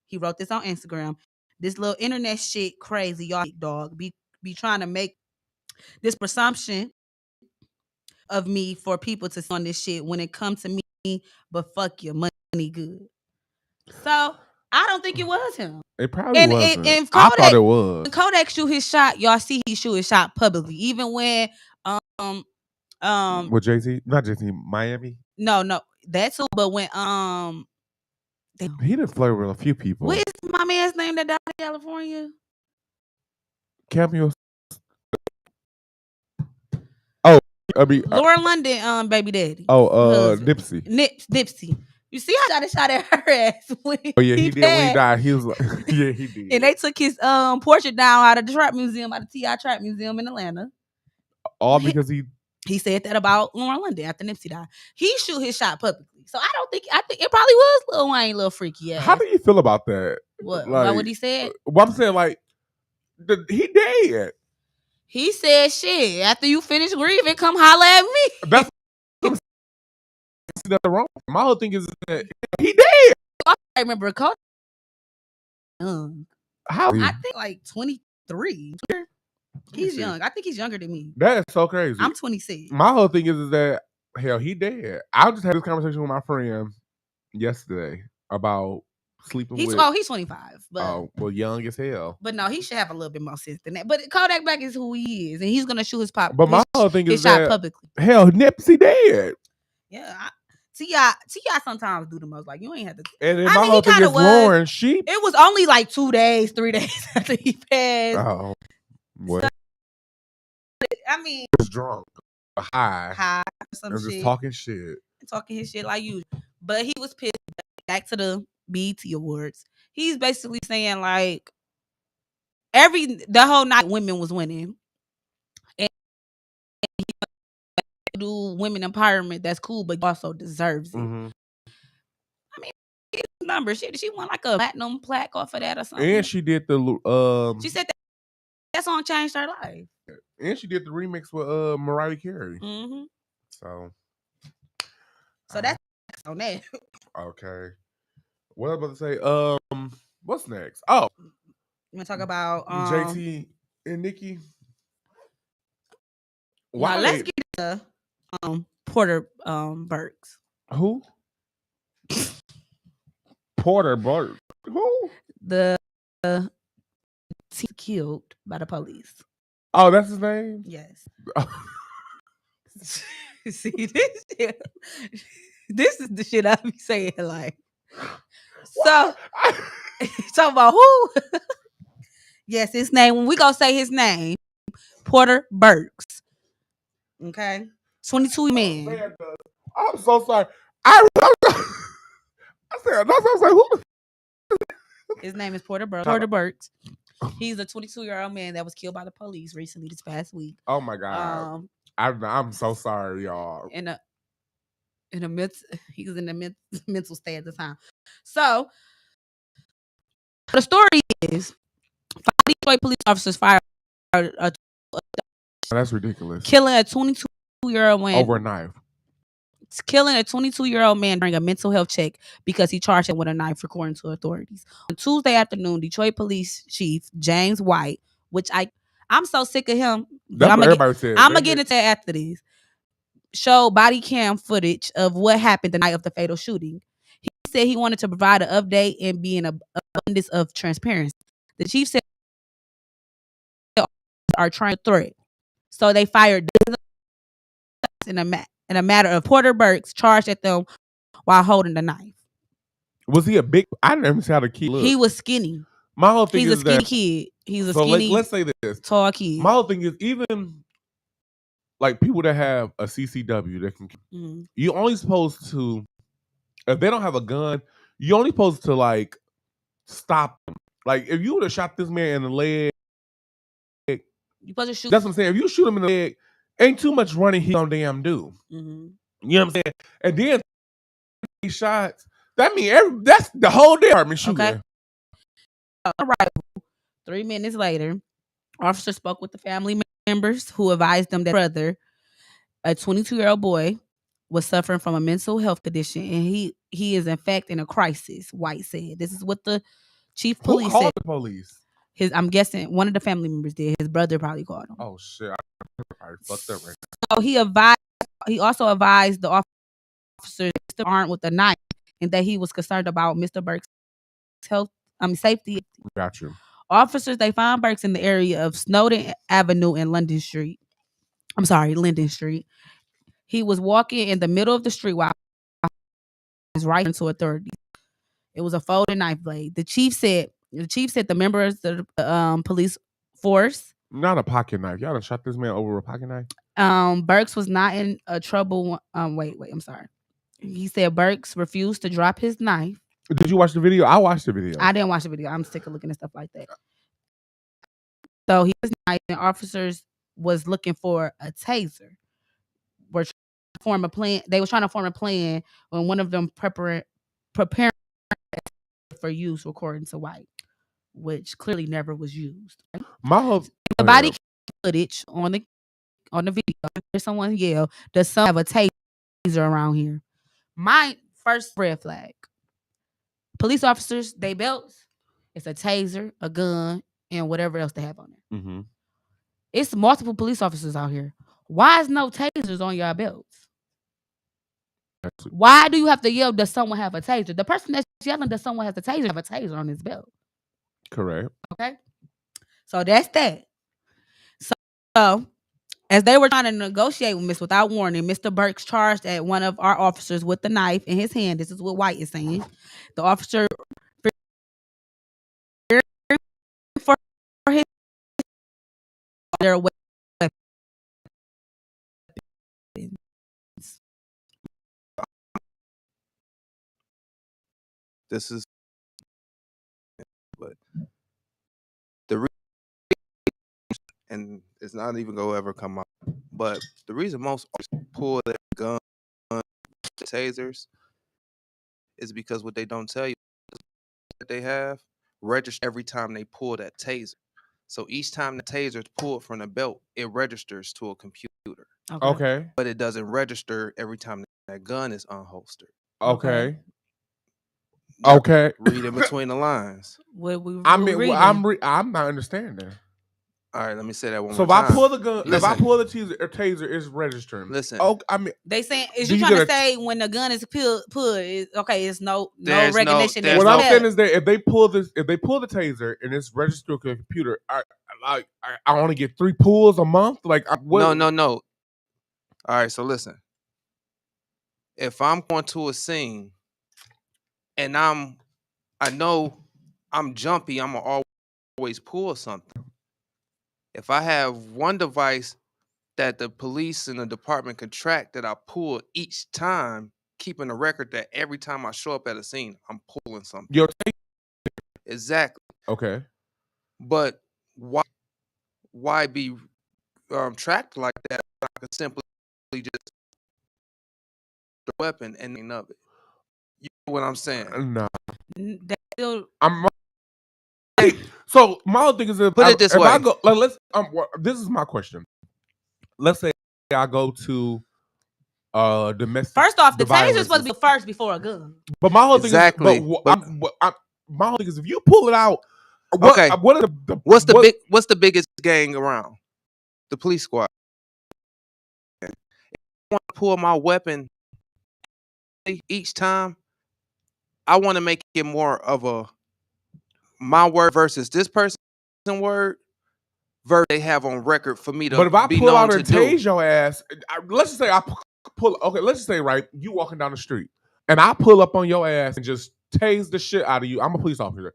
He wrote this on Instagram. This little internet shit crazy, y'all dog. Be trying to make this presumption of me for people to see on this shit when it comes to me, but fuck your money good. So I don't think it was him. It probably wasn't. And I thought Kodak, it was. when Kodak shoot his shot, y'all see he shoot his shot publicly. Even when With Jay-Z? Not Jay-Z, Miami? no, that's who, but when He done flirted with a few people. what is my man's name that died in California? Cameo. Oh, I mean, Lauren London, baby daddy. Nipsey. Nipsey. You see how I shot at her ass when Oh yeah, he did when he passed? died. He was like, yeah, he did. And they took his portrait down out of the trap museum, out of TI Trap Museum in Atlanta. All because he said that about Lauren London after Nipsey died. He shoot his shot publicly. So I think it probably was Lil Wayne, little freaky ass. How do you feel about that? What Like, about what he said? Well, I'm saying like he dead. He said, "Shit, after you finish grieving, come holla at me." That's nothing wrong. My whole thing is that he dead. I remember Kodak young. How? I think like 23. He's young. I think he's younger than me. That is so crazy. I'm 26. My whole thing is that hell, he dead. I just had this conversation with my friend yesterday about sleeping with. Oh, he's 25. But well, young as hell. But no, he should have a little bit more sense than that. But Kodak Black is who he is, and he's gonna shoot his pop. But my whole thing is shot that publicly. Hell, Nipsey dead. Yeah, T.I. sometimes do the most. Like you ain't have to. And then my whole thing is Lauren. It was only like 2 days, 3 days after he passed. Oh, what? So, I mean, he was drunk, high, some and shit, just talking shit, talking his shit like you. But he was pissed. Back to the BET Awards. He's basically saying like the whole night women was winning. And he do women empowerment, that's cool, but also deserves it. Mm-hmm. I mean, number she won like a platinum plaque off of that or something. And she did she said that song changed her life. And she did the remix with Mariah Carey. Mm-hmm. So that's on that. Okay. What I was about to say? What's next? Oh, you want to talk about JT and Nicki? Why? Now let's get to Porter Burks. Who? Porter Burks. Who? The killed by the police. Oh, that's his name? Yes. See this is the shit I be saying like. So talking about who? Yes, his name. When we gonna say his name, Porter Burks. Okay, 22 man. I'm so sorry. I said that's what I was like. Who? His name is Porter Burks. Porter Burks. He's a 22-year-old man that was killed by the police recently this past week. Oh my god. I'm so sorry, y'all. He was in a mental state at the time. So The story is 5 Detroit police officers fired a That's ridiculous. killing a 22-year-old man. Over a knife. Killing a 22-year-old man during a mental health check because he charged him with a knife, according to authorities. On Tuesday afternoon, Detroit Police Chief James White, which I'm so sick of him, but That's what everybody said. I'm gonna get into it after this. Showed body cam footage of what happened the night of the fatal shooting. He said he wanted to provide an update and be an abundance of transparency. The chief said are trying to threat, so they fired in a matter of Porter Burks charged at them while holding the knife. Was he a big? I didn't even see how the kid looked. He was skinny. My whole thing He's is a skinny that, kid. He's a so skinny. Let's say this. Tall kid. My whole thing is, even like people that have a CCW that can, you only supposed to, if they don't have a gun, you only supposed to like stop them. Like if you would have shot this man in the leg, you supposed to shoot. That's what I'm saying. If you shoot him in the leg, ain't too much running he gonna damn do. You know what I'm saying? And then 3 shots. That mean that's the whole department shooting. Okay. All right. 3 minutes later, officers spoke with the family members who advised them that brother, a 22-year-old boy, was suffering from a mental health condition, and he is in fact in a crisis. White said, "This is what the chief police Who called said." the police? I'm guessing one of the family members did. His brother probably called him. Oh shit! I fucked up right now. So he also advised the officers armed with a knife, and that he was concerned about Mr. Burks' health, safety. Got you. Officers, they found Burks in the area of Snowden Avenue and Linden Street. He was walking in the middle of the street while he was right into authorities. It was a folding knife blade. The chief said the members of the police force. Not a pocket knife. Y'all done shot this man over a pocket knife? Burks was not in trouble. Wait, I'm sorry. He said Burks refused to drop his knife. Did you watch the video? I watched the video. I didn't watch the video. I'm sick of looking at stuff like that. So he was knife, and officers was looking for a taser. They were trying to form a plan when one of them preparing for use, according to White, which clearly never was used. Right? The body footage on the video, there's someone yell, "Does someone have a taser around here?" My first red flag. Police officers, they belts, it's a taser, a gun, and whatever else they have on there. It's multiple police officers out here. Why is no tasers on your belts? Why do you have to yell, "Does someone have a taser?" The person that's yelling, "Does someone have a taser?" have a taser on his belt. Correct. Okay. So that's that. So as they were trying to negotiate with Miss without warning, Mr. Burks charged at one of our officers with the knife in his hand. This is what White is saying. The officer for his their weapons. This is, but the reason, and it's not even gonna ever come out, but the reason most pull their gun, tasers, is because what they don't tell you that they have register every time they pull that taser. So each time the taser is pulled from the belt, it registers to a computer. Okay. But it doesn't register every time that gun is unholstered. Okay. Read in between the lines. I'm not understanding. All right, let me say that one more time. So if I pull the gun, if I pull the taser, it's registering. Listen. Oh, they saying, is you trying to say when the gun is pulled, it's no recognition. What I'm saying is that if they pull the taser and it's registered to a computer, I only get 3 pulls a month. Like no. All right, so listen. If I'm going to a scene and I know I'm jumpy, I'm gonna always pull something. If I have one device that the police and the department can track that I pull each time, keeping a record that every time I show up at a scene, I'm pulling something. Exactly. Okay. But why be tracked like that? I could simply just the weapon and none of it. You know what I'm saying? No. Still, I'm So my whole thing is if Put it this if way. I go like let's this is my question. Let's say I go to domestic. First off, the taser is violence supposed to be first before a gun. But my whole thing Exactly. is, my whole thing is, if you pull it out, Okay. what are What's the biggest gang around? The police squad. If I want to pull my weapon each time, I want to make it more of a my word versus this person's word versus they have on record for me to But if I be pull known out to and do. tase your ass, let's just say I pull. Okay, let's just say right, you walking down the street, and I pull up on your ass and just tase the shit out of you. I'm a police officer.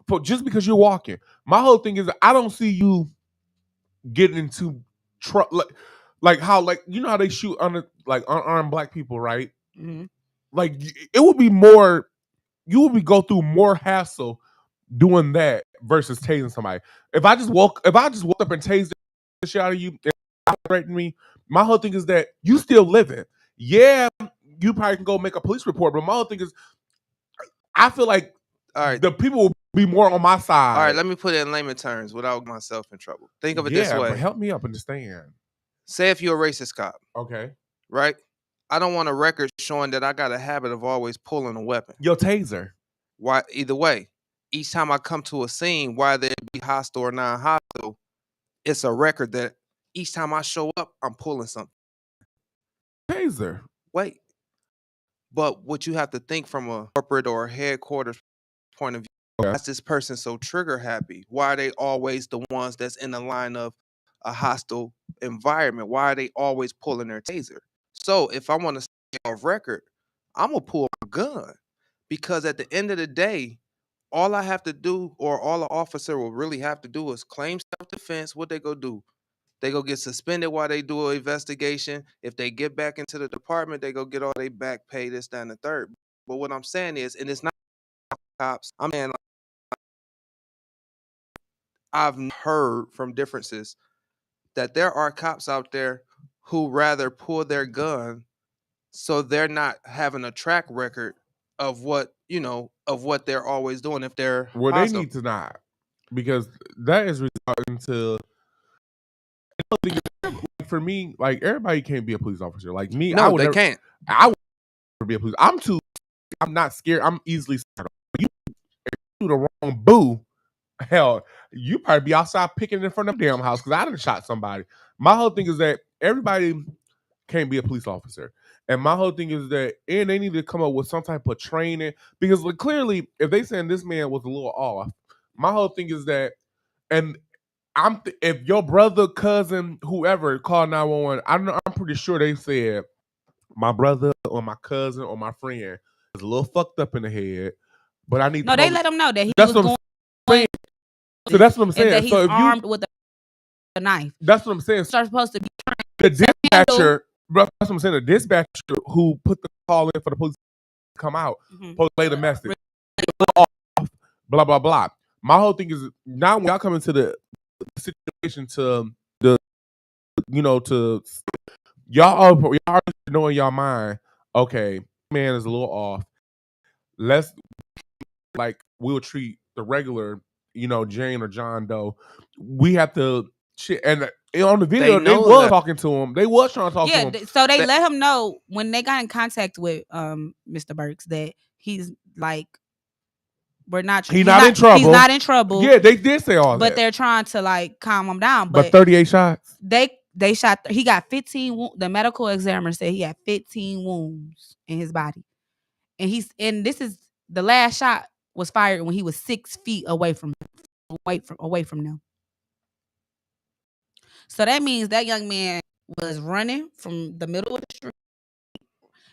For just because you're walking, my whole thing is I don't see you getting into trouble. Like how you know how they shoot unarmed black people, right? Mm-hmm. Like it would be more. You would be go through more hassle doing that versus tasing somebody. If I just walk up and tase the shit out of you and threaten me, my whole thing is that you still living. Yeah, you probably can go make a police report, but my whole thing is I feel like All right. the people will be more on my side. All right, let me put it in layman terms without getting myself in trouble. Think of it this way. But help me up understand. Say if you're a racist cop, Okay. right? I don't want a record showing that I got a habit of always pulling a weapon. Your taser. Why? Either way, each time I come to a scene, whether it be hostile or non-hostile, it's a record that each time I show up, I'm pulling something. Taser. Wait. But what you have to think from a corporate or headquarters point of view, why is this person so trigger happy? Why are they always the ones that's in the line of a hostile environment? Why are they always pulling their taser? So if I want to stay off record, I'm going to pull my gun. Because at the end of the day, all I have to do, or all the officer will really have to do, is claim self-defense. What they go do? They go get suspended while they do an investigation. If they get back into the department, they go get all their back pay, this, that, and the third. But what I'm saying is, and it's not cops, I'm saying I've heard from differences that there are cops out there who rather pull their gun so they're not having a track record of what they're always doing if they're Well, hostile. they need to not, because that is resulting to. For me, like everybody can't be a police officer. Like me, No, I would they never, can't. I would never be a police. I'm not scared. I'm easily scared. You do the wrong boo, hell, you probably be outside picking in front of the damn house because I done shot somebody. My whole thing is that everybody can't be a police officer. And my whole thing is that and they need to come up with some type of training, because like, clearly if they saying this man was a little off, my whole thing is that, and if your brother, cousin, whoever called 911, I'm pretty sure they said my brother or my cousin or my friend is a little fucked up in the head, but I need. No, they let him know that he That's was what I'm going. So that's what I'm saying. And that he's So if armed with a knife. That's what I'm saying. So supposed to be the dispatcher. Bro, that's what I'm saying. The dispatcher who put the call in for the police to come out, supposed to lay the message. Blah blah blah. My whole thing is now when y'all come into the situation to the, to y'all already know in y'all mind, okay, man is a little off. Let's we'll treat the regular, Jane or John Doe. We have to shit, and on the video they was talking to him. They was trying to talk to him. Yeah, so they let him know when they got in contact with Mr. Burks that he's like, he's not in trouble. He's not in trouble. Yeah, they did say all that. But they're trying to calm him down. But 38 shots. They shot. He got 15. The medical examiner said he had 15 wounds in his body, and this is the last shot was fired when he was 6 feet away from them. So that means that young man was running from the middle of the street.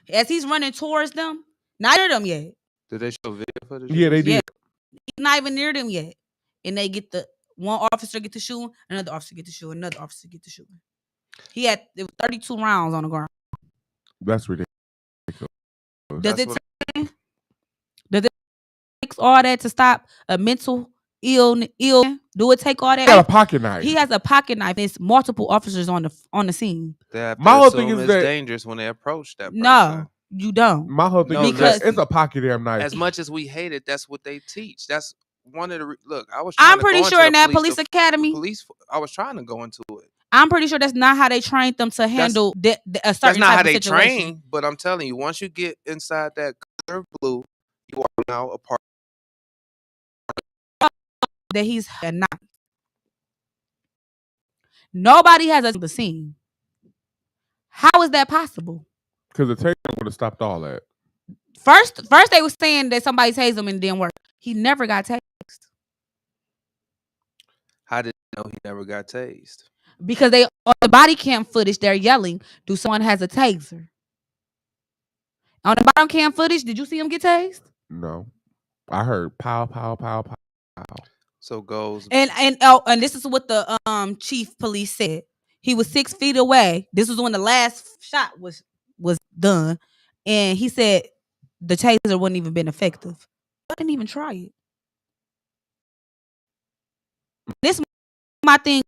As he's running towards them, not near them yet. Did they show video footage? Yeah, they did. Yeah. He's not even near them yet. And they get one officer get to shooting, another officer get to shooting, another officer get to shooting. It was 32 rounds on the ground. That's ridiculous. Does it take all that to stop a mental ill? Do it take all that? He got a pocket knife. He has a pocket knife. It's multiple officers on the scene. My whole thing is it's that dangerous when they approach that person. No, you don't. My whole thing is that it's a pocket damn knife. As much as we hate it, that's what they teach. That's one of the look. I was trying I'm to pretty go into sure the in that police. police The academy, I was trying to go into the police. I was trying to go into it. I'm pretty sure that's not how they trained them to That's handle a that's certain not how type of they situation. train. But I'm telling you, once you get inside that color blue, you are now a part. That he's not. Nobody has the scene. How is that possible? Because the taser would have stopped all that. First they were saying that somebody tased him and it didn't work. He never got tased. How did they know he never got tased? Because they on the body cam footage, they're yelling, "Do someone has a taser?" On the bottom cam footage, did you see him get tased? No. I heard pow, pow, pow, pow, pow. So goes And this is what the chief police said. He was 6 feet away. This was when the last shot was done, and he said the taser wouldn't even been effective. I didn't even try it. This is my thing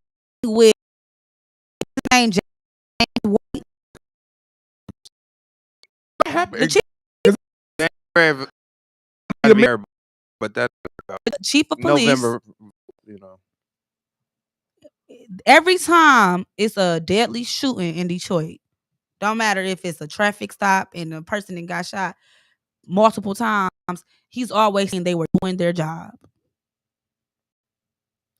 with his name James Walt. What happened? The chief but that chief of police. November, Every time it's a deadly shooting in Detroit, don't matter if it's a traffic stop and the person that got shot multiple times, he's always saying they were doing their job.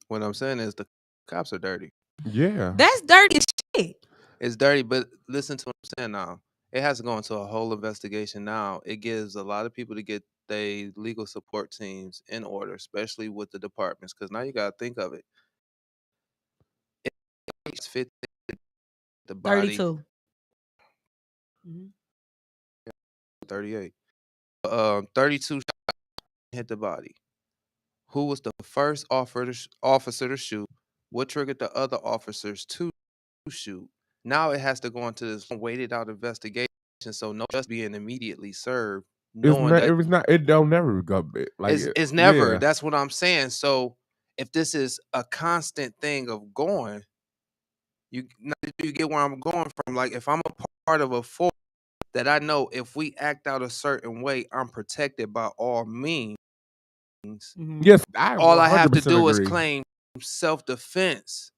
What I'm saying is the cops are dirty. Yeah. That's dirty as shit. It's dirty, but listen to what I'm saying now. It has to go into a whole investigation now. It gives a lot of people to get their legal support teams in order, especially with the departments, because now you got to think of it. It's 50, the body 32. 38. 32 shots hit the body. Who was the first officer to shoot? What triggered the other officers to shoot? Now it has to go into this waited out investigation, so no just being immediately served. Knowing it don't never go like it's never. Yeah. That's what I'm saying. So if this is a constant thing of going, you get where I'm going from. Like if I'm a part of a force that I know if we act out a certain way, I'm protected by all means. Yes, all I have to do agree. is claim self-defense.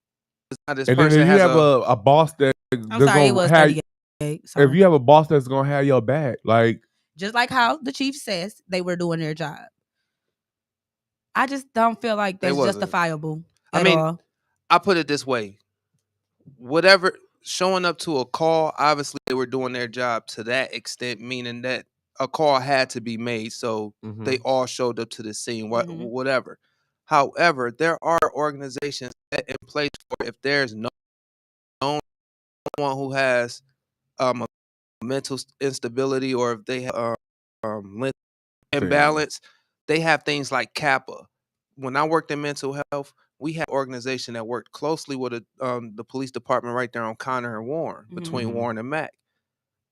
And then if you have a boss that I'm sorry, it was 38. Sorry. If you have a boss that's gonna have your back, like just like how the chief says they were doing their job. I just don't feel like that's justifiable at all. I put it this way. Whatever showing up to a call, obviously they were doing their job to that extent, meaning that a call had to be made. So they all showed up to the scene, whatever. However, there are organizations set in place for if there's no one who has a mental instability or if they have mental imbalance, they have things like Kappa. When I worked in mental health, we had an organization that worked closely with the police department right there on Connor and Warren, between Warren and Mac.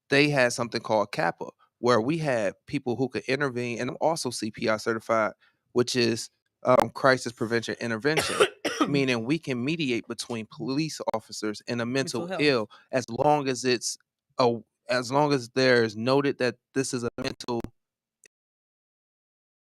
They had something called Kappa, where we had people who could intervene, and I'm also CPI certified, which is crisis prevention intervention, meaning we can mediate between police officers and a mental ill as long as there's noted that this is a mental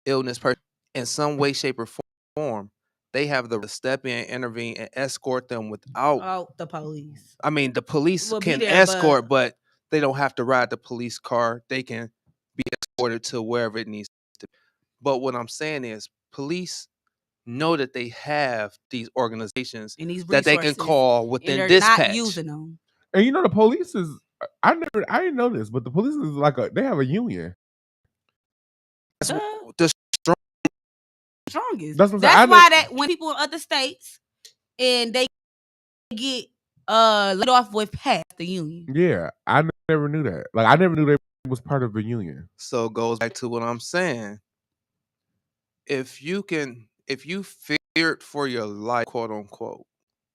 illness person in some way, shape, or form. They have the step in, intervene, and escort them without the police. I mean, the police can escort, but they don't have to ride the police car. They can be escorted to wherever it needs to be. But what I'm saying is, police know that they have these organizations that they can call within dispatch. Not using them. And you know the police is I didn't know this, but the police is they have a union. That's the strongest. That's why that when people in other states and they get laid off with past the union. Yeah, I never knew that. Like I never knew they was part of a union. So it goes back to what I'm saying. If you feared for your life, quote unquote,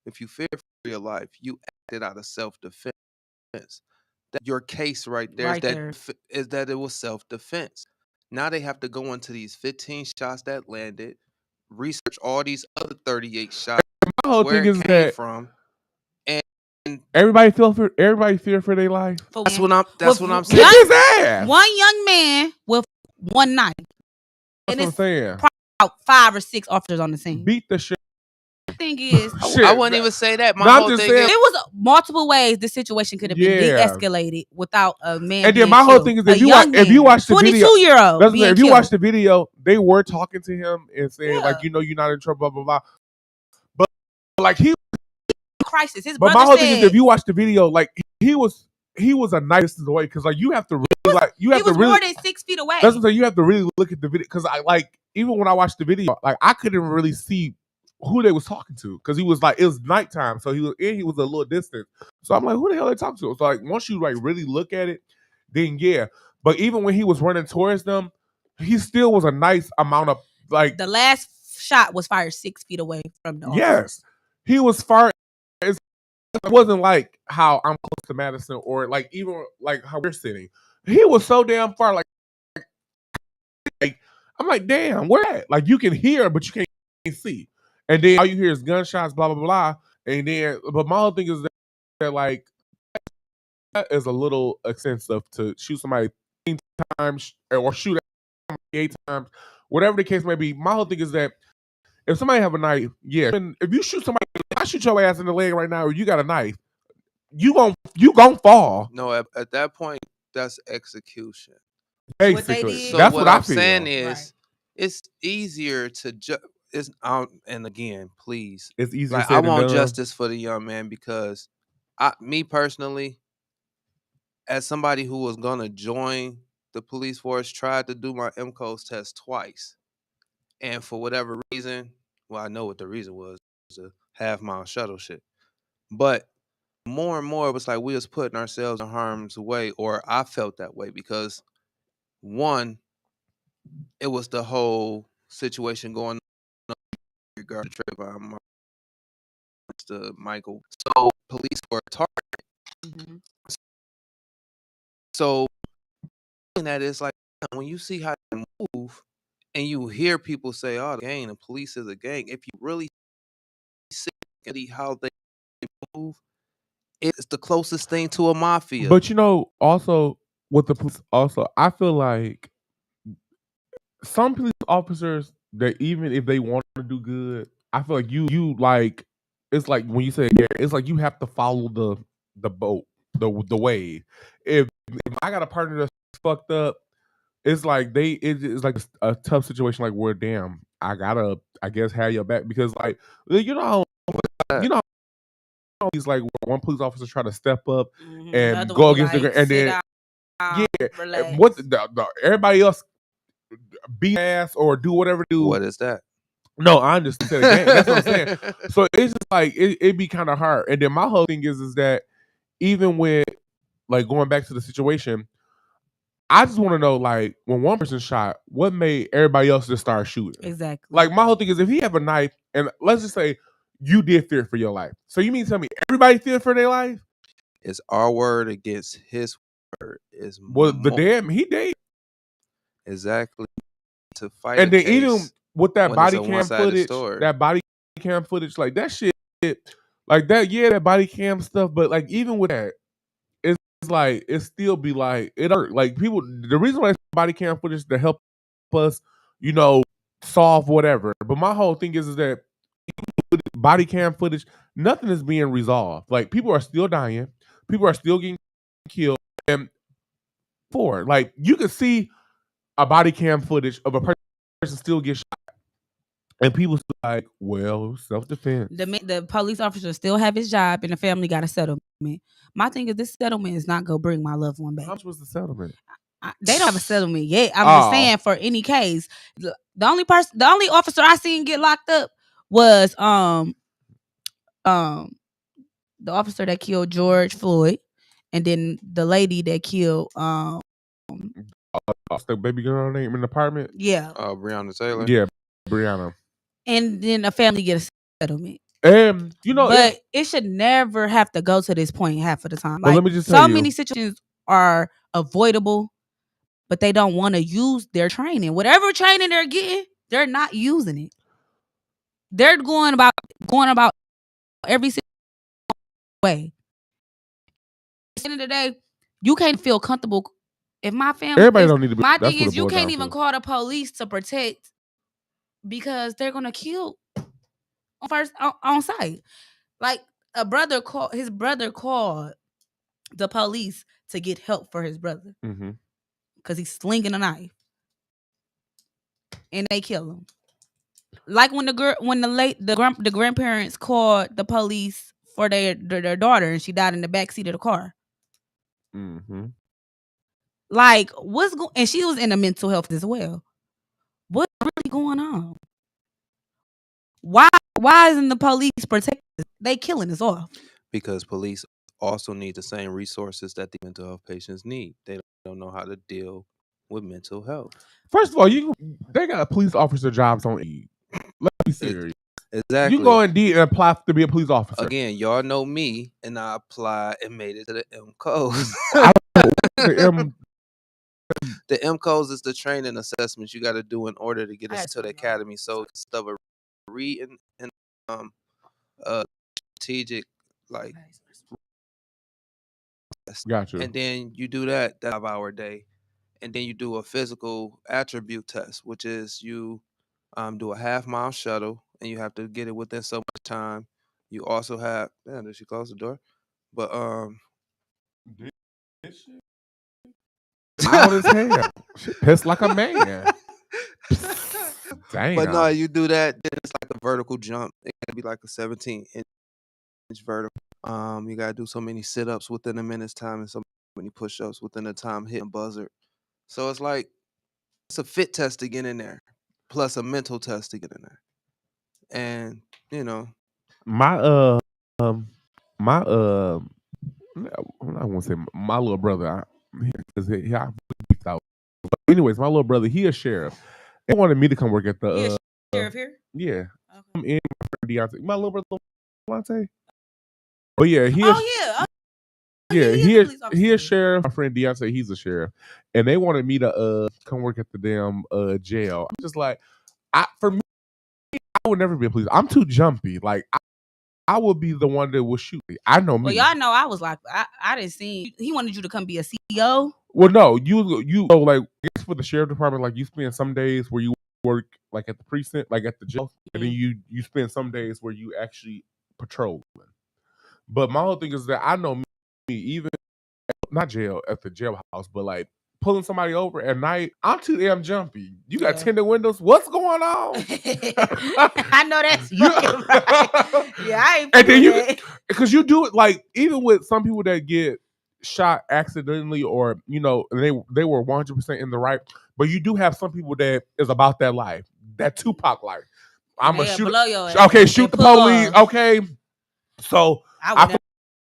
if you feared for your life, you acted out of self-defense. That your case right there is that it was self-defense. Now they have to go into these 15 shots that landed, research all these other 38 shots. My whole thing is that from, and everybody fear for their life. That's what I'm saying. Kick his ass. One young man with one knife. That's what I'm saying. about 5 or 6 officers on the scene. Beat the shit. Thing is, I wouldn't even say that. My No, I'm whole just thing saying- it was multiple ways the situation could have been Yeah. de-escalated without a man And being then my whole killed. thing is, A if young you man, watch the video, 22-year-old listen, being if you killed. watch the video, they were talking to him and saying like, Yeah. you're not in trouble, blah blah blah. But like he, crisis. His but my brother whole thing is, said if you watch the video, like he was a nice distance away, because like you have to really like he was more than 6 feet away. That's what I'm saying. You have to really look at the video, because I like, even when I watched the video, like I couldn't really see who they was talking to, because he was like, it was nighttime, so he was a little distant. So I'm like, who the hell are they talking to? So like once you like really look at it, then yeah. But even when he was running towards them, he still was a nice amount of like. The last shot was fired 6 feet away from the officers. Yes, he was far. It wasn't like how I'm close to Madison, or like even like how we're sitting. He was so damn far. Like I'm like, damn, where at? Like you can hear, but you can't see. And then all you hear is gunshots, blah blah blah. And then, but my whole thing is that like that is a little excessive to shoot somebody 10 times or shoot at 8 times, whatever the case may be. My whole thing is that if somebody have a knife, yeah, and if you shoot somebody, I shoot your ass in the leg right now, or you got a knife, you gon' fall. No, at that point, that's execution. Basically, So that's what what I I'm feel. saying is, it's easier to it's and again, please, It's easier. like I want justice for the young man, because me personally, as somebody who was gonna join the police force, tried to do my MCOS test twice, and for whatever reason, well, I know what the reason was a half-mile shuttle shit, but more and more it was like we was putting ourselves in harm's way, or I felt that way, because one, it was the whole situation going on regarding Trayvon to Michael. So police were targeted. Mm-hmm. So that is like when you see how they move and you hear people say, "Oh, the gang, the police is a gang." If you really see how they move, it's the closest thing to a mafia. But also with the police, also I feel like some police officers that even if they want to do good, I feel like you like, it's like when you say it's like you have to follow the boat, the wave. If I got a partner that's fucked up, it's like it's like a tough situation, like where damn I gotta, I guess, have your back, because like you know he's like one police officer try to step up and go against the and then relax. what everybody else beat ass or do whatever do. What is that? No, I understand. That's what I'm saying. So it's just like it be kind of hard. And then my whole thing is that even with like going back to the situation, I just want to know, like, when one person shot, what made everybody else just start shooting? Exactly. Like my whole thing is, if he have a knife, and let's just say you did fear for your life, so you mean to tell me everybody feared for their life? It's our word against his word. Is Well, he did exactly to fight. And then even with that body cam footage, story. like that shit, like that, yeah, that body cam stuff. But like even with that, it's like it still be like it hurt. Like people, the reason why it's body cam footage to help us, solve whatever. But my whole thing is that body cam footage, nothing is being resolved. Like people are still dying, people are still getting killed, and like you can see a body cam footage of a person still get shot, and people still like, well, self-defense. The police officer still have his job, and the family got a settlement. My thing is, this settlement is not gonna bring my loved one back. How much was the settlement? They don't have a settlement yet. I'm just saying, for any case, the only officer I seen get locked up was the officer that killed George Floyd, and then the lady that killed the baby girl name in the apartment. Yeah, Breonna Taylor. Yeah, Breonna. And then a family get a settlement. But it should never have to go to this point half of the time. Well, like, let me just tell you, many situations are avoidable, but they don't want to use their training. Whatever training they're getting, they're not using it. They're going about every way. At the end of the day, you can't feel comfortable. If my family, everybody don't need to be. My thing is, you can't even call the police to protect because they're gonna kill on site. Like his brother called the police to get help for his brother because he's slinging a knife, and they kill him. Like when the grandparents called the police for their daughter, and she died in the back seat of the car. Like and she was in a mental health as well. What's really going on? Why isn't the police protecting us? They killing us off. Because police also need the same resources that the mental health patients need. They don't know how to deal with mental health. First of all, they got police officer jobs on Indeed. Let's be serious. Exactly. You go Indeed and apply to be a police officer. Again, y'all know me, and I applied and made it to the M codes. The M codes is the training assessments you got to do in order to get us to the academy. So stuff a reading and strategic like. Gotcha. And then you do that 5-hour day, and then you do a physical attribute test, which is you do a half-mile shuttle, and you have to get it within so much time. You also have did she close the door? But out as hell. She pissed like a man. Damn. But no, you do that, then it's like a vertical jump. It can be like a 17-inch vertical. You gotta do so many sit-ups within a minute's time and so many push-ups within a time hitting buzzer. So it's like it's a fit test to get in there, plus a mental test to get in there. And my I won't say my little brother. But anyways, my little brother, he a sheriff. They wanted me to come work at the sheriff here. Yeah, I'm in my little brother Deontay. But yeah, he a sheriff. My friend Deontay, he's a sheriff, and they wanted me to come work at the damn jail. I'm just like, for me, I would never be a police. I'm too jumpy. Like I would be the one that would shoot me. I know me. Well, y'all know I was like, I didn't see. He wanted you to come be a CEO. Well, no, you like for the sheriff department, like you spend some days where you work like at the precinct, like at the jail, and then you spend some days where you actually patrol. But my whole thing is that I know me, even not jail at the jailhouse, but like pulling somebody over at night, I'm too damn jumpy. You got tinted windows. What's going on? I know that's right. Yeah, I ain't. And then because you do it like even with some people that get shot accidentally, or they were 100% in the right, but you do have some people that is about that life, that Tupac life. I'm gonna shoot. Okay, shoot the police. Okay, so I feel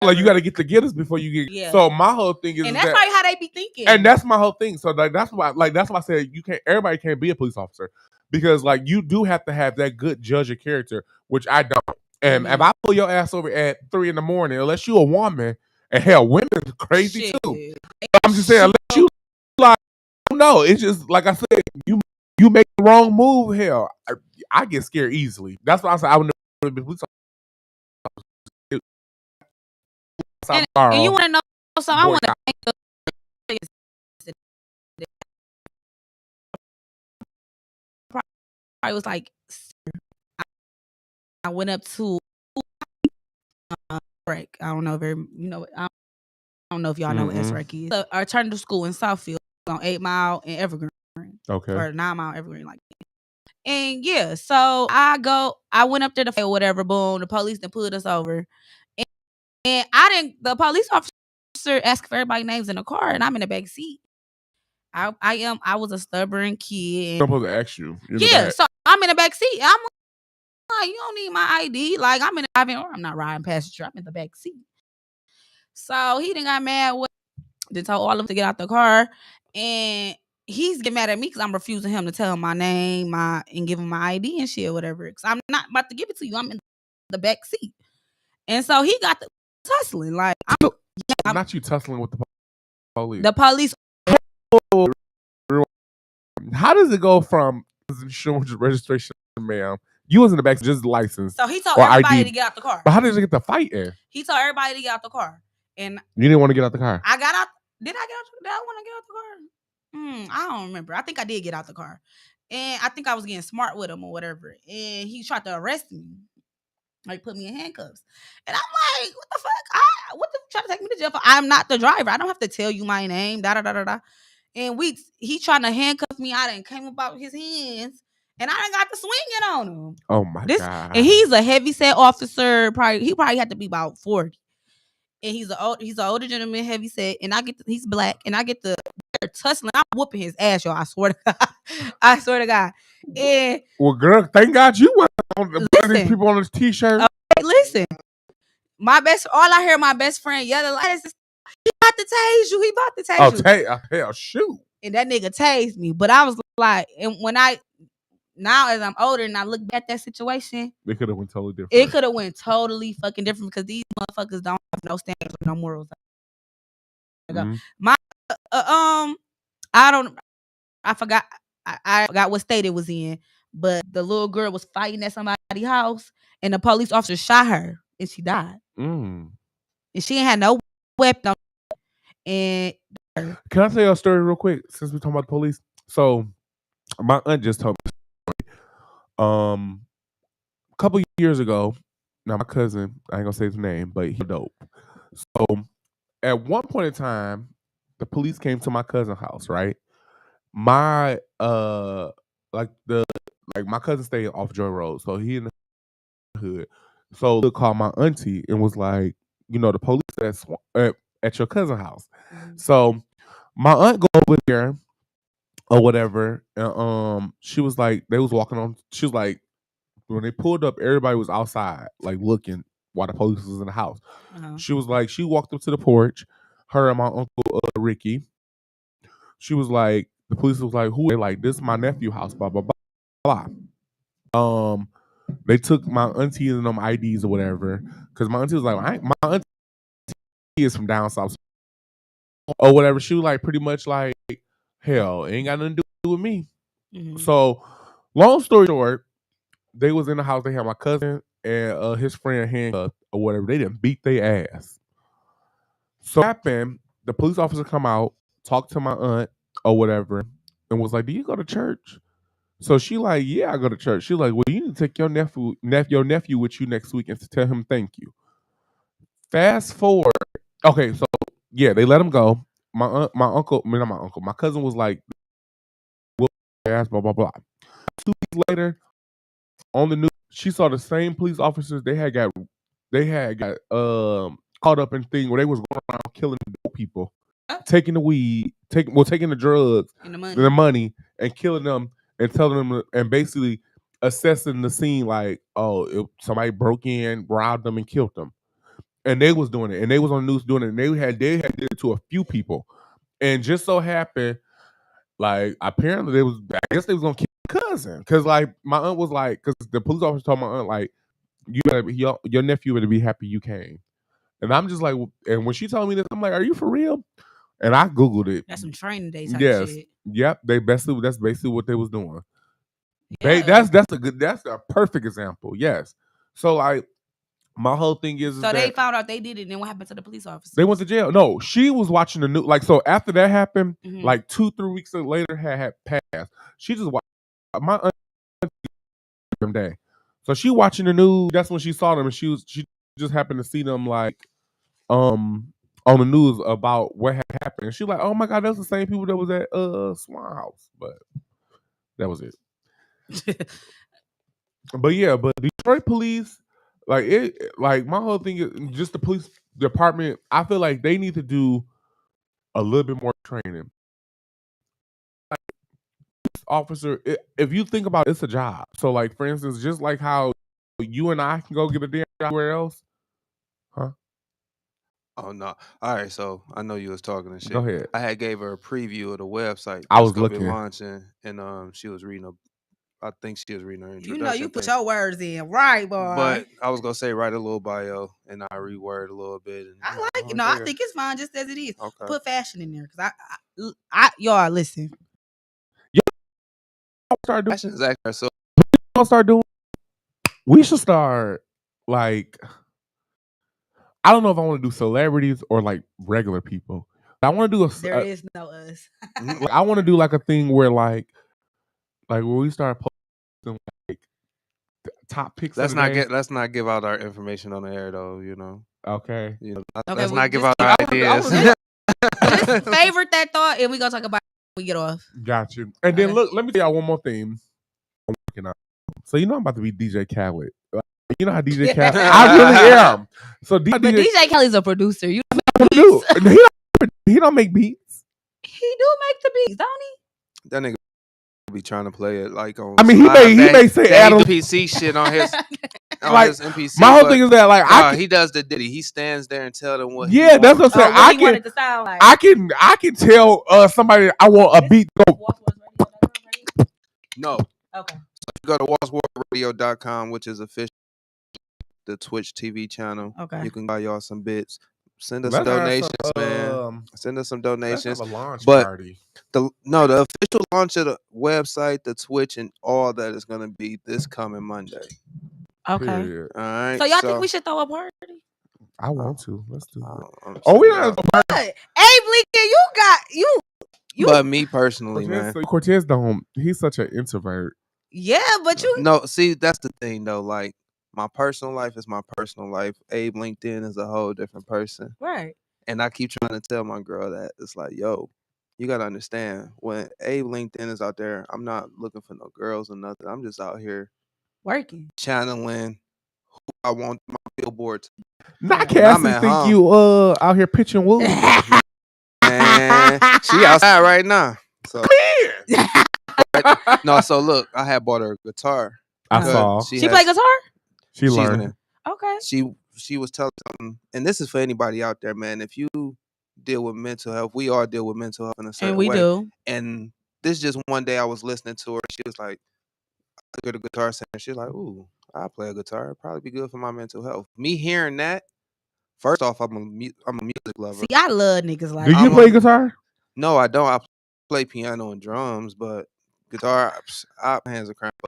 like you got to get us before you get. Yeah. So my whole thing is, and that's probably how they be thinking. And that's my whole thing. So like that's why I said everybody can't be a police officer, because like you do have to have that good judge of character, which I don't. And if I pull your ass over at 3 a.m, unless you a woman, and hell, women are crazy too. I'm just saying, unless you like, no, it's just like I said, you make the wrong move, hell, I get scared easily. That's why I said I would never be a police officer. And you want to know something? I want to. I was like, I went up to Rec. I don't know I don't know if y'all know what S-Rec is. So I turned to school in Southfield on 8 Mile and Evergreen. Okay. Or 9 Mile Evergreen, like that. And yeah, so I went up there to fight or whatever, boom, the police then pulled us over. And the police officer asked for everybody's names in the car, and I'm in the back seat. I was a stubborn kid. I'm supposed to ask you. Yeah, so I'm in the back seat. I'm like, you don't need my ID. Like, I'm I'm not riding passenger. I'm in the back seat. So he done got mad with. They told all of them to get out the car, and he's getting mad at me because I'm refusing him to tell him my name, and give him my ID and shit, or whatever. Because I'm not about to give it to you. I'm in the back seat, and so he got the tussling. Like, I'm not you tussling with the police. The police. How does it go from insurance registration, ma'am? You was in the back, just license. So he told everybody to get out the car. But how did you get the fight in? He told everybody to get out the car, and you didn't want to get out the car. I got out. Did I get out? Did I want to get out the car? I don't remember. I think I did get out the car, And I think I was getting smart with him or whatever. And he tried to arrest me. Like put me in handcuffs. And I'm like, what the fuck? What the trying to take me to jail for? I'm not the driver. I don't have to tell you my name. Da da da da da. And he trying to handcuff me. I done came about his hands. And I done got the swinging on him. Oh my God. And he's a heavy set officer. He probably had to be about 40. And he's an older gentleman, heavy set, and he's black, and I get the tussling. I'm whooping his ass, y'all. I swear to God. I swear to God. And well, girl, thank God you went on one of these people on this t-shirt. Okay, listen. All I hear my best friend yelling like this, he about to tase you. He about to tase you. Hell, shoot. And that nigga tased me. But I was like, and now as I'm older and I look back at that situation, it could have went totally different. It could have went totally fucking different because these motherfuckers don't have no standards or no morals. Mm-hmm. I forgot what state it was in, but the little girl was fighting at somebody's house and the police officer shot her and she died. And she ain't had no weapon. And can I tell you a story real quick since we're talking about the police? So my aunt just told me a couple years ago. Now my cousin, I ain't gonna say his name, but he dope. So at one point in time, the police came to my cousin's house, right? My my cousin stayed off Joy Road, so he in the hood. So they called my auntie and was like, the police at your cousin's house. Mm-hmm. So my aunt go over there or whatever, and she was like, they was walking on. She was like, when they pulled up, everybody was outside, like looking while the police was in the house. Uh-huh. She was like, she walked up to the porch, her and my uncle Ricky. She was like, the police was like, who? They like, this is my nephew's house, blah blah blah blah. They took my auntie and them IDs or whatever, because my auntie was like, my auntie is from down south or whatever. She was like, pretty much like, hell, it ain't got nothing to do with me. Mm-hmm. So, long story short, they was in the house. They had my cousin and his friend handcuffed or whatever. They didn't beat their ass. So what happened? The police officer come out, talked to my aunt or whatever, and was like, "Do you go to church?" So she like, "Yeah, I go to church." She like, "Well, you need to take your nephew with you next week and to tell him thank you." Fast forward, okay, so yeah, they let him go. My cousin was like, "We'll ask blah blah blah." 2 weeks later, on the news, she saw the same police officers they had got caught up in thing where they was going around killing people, taking the weed, taking the drugs and the money and killing them and telling them and basically assessing the scene like, somebody broke in, robbed them, and killed them. And they was doing it, and they was on the news doing it, and they had did it to a few people, and just so happened, like apparently I guess they was gonna kill my cousin, because like my aunt was like, because the police officer told my aunt like, you better your nephew better be happy you came, and I'm just like, and when she told me this, I'm like, are you for real? And I googled it. That's some training day type shit. Yep. That's basically what they was doing. Yeah. That's a perfect example. Yes. So like, my whole thing is so they found out they did it, and then what happened to the police officers? They went to jail. No, she was watching the news. Like, so after that happened, like 2-3 weeks later had passed. She just watched my aunt day. So she watching the news. That's when she saw them, and she just happened to see them like on the news about what had happened. And she like, oh my God, that's the same people that was at Swan House. But that was it. But yeah, but Detroit police, like it, like my whole thing is just the police department. I feel like they need to do a little bit more training. Like, officer, if you think about it, it's a job. So like, for instance, just like how you and I can go get a damn job somewhere else, huh? Oh no! All right, so I know you was talking and shit. Go ahead. I had gave her a preview of the website. I was looking, launching, and she was reading I think she was reading her introduction. You know, you put your words in, right, boy? But I was gonna say write a little bio, and I reword a little bit. And, I like it. No, I think it's fine just as it is. Okay. Put fashion in there, because I y'all listen. Yeah, start doing fashion is actually so. Start doing. We should start like. I don't know if I want to do celebrities or like regular people. I want to do There is no us. I want to do like a thing where like Like when we start posting like top picks of the day. Let's not give out our information on the air though. Okay. Okay, Let's well, not give just out keep. our I ideas. wanna Just favorite that thought, and we gonna talk about it when we get off. got you. And then Okay. look, let me tell y'all one more thing. I'm working on. So you know I'm about to be DJ Khaled. You know how DJ Khaled? I really am. So But DJ Kelly's a producer. You do. He don't make beats. he do make the beats, don't he? That nigga be trying to play it like on. I mean, he may say Adam PC shit on his like his NPC. my whole thing is that like he does the Diddy. He stands there and tell them what. Yeah, that's what I'm saying. What he want it to sound like. I can tell somebody I want a beat. No. Okay. So you go to waltzworldradio.com, which is official the Twitch TV channel. Okay. You can buy y'all some bits. Send us some donations, man. Send us some donations. Let's have a launch but party. The official launch of the website, the Twitch, and all that is going to be this coming Monday. Okay. Period. All right. So y'all think we should throw a party? I want to. Let's do it. We not. Hey, Bleaky, you got you. But me personally, Cortez, man. Cortez don't. He's such an introvert. Yeah, but you. No, see, that's the thing though. Like my personal life is my personal life. Abe LinkedIn is a whole different person. Right. And I keep trying to tell my girl that it's like, yo, you gotta understand when Abe LinkedIn is out there, I'm not looking for no girls or nothing. I'm just out here working, channeling who I want my billboard to. Not Cassie think you out here pitching wood. Man, she outside right now. So no, so look, I had bought her a guitar. I saw. She play guitar? She learned. Okay. She was telling something, and this is for anybody out there, man. If you deal with mental health, we all deal with mental health in a certain way. And we do. And this just one day I was listening to her. She was like, I go to guitar center. She's like, ooh, I play a guitar. It'd probably be good for my mental health. Me hearing that, first off, I'm a music lover. See, I love niggas like. Do you play guitar? No, I don't. I play piano and drums, but guitar, my hands are cramped.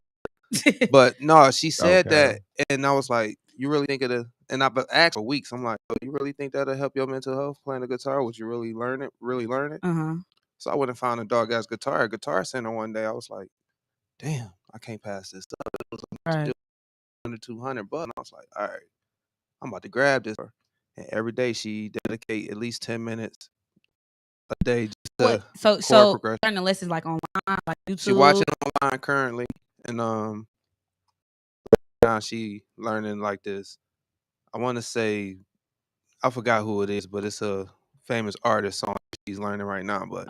But no, she said that, and I was like, "You really think it'll?" And I've asked for weeks. I'm like, "You really think that'll help your mental health playing the guitar? Would you really learn it? Really learn it?" So I went and found a dog ass guitar at Guitar Center one day. I was like, "Damn, I can't pass this stuff." It was like under $200, and I was like, "All right, I'm about to grab this." And every day she dedicate at least 10 minutes a day just to so learning lessons like online, like YouTube. She watching online currently, and now she learning like this. I want to say, I forgot who it is, but it's a famous artist song she's learning right now. But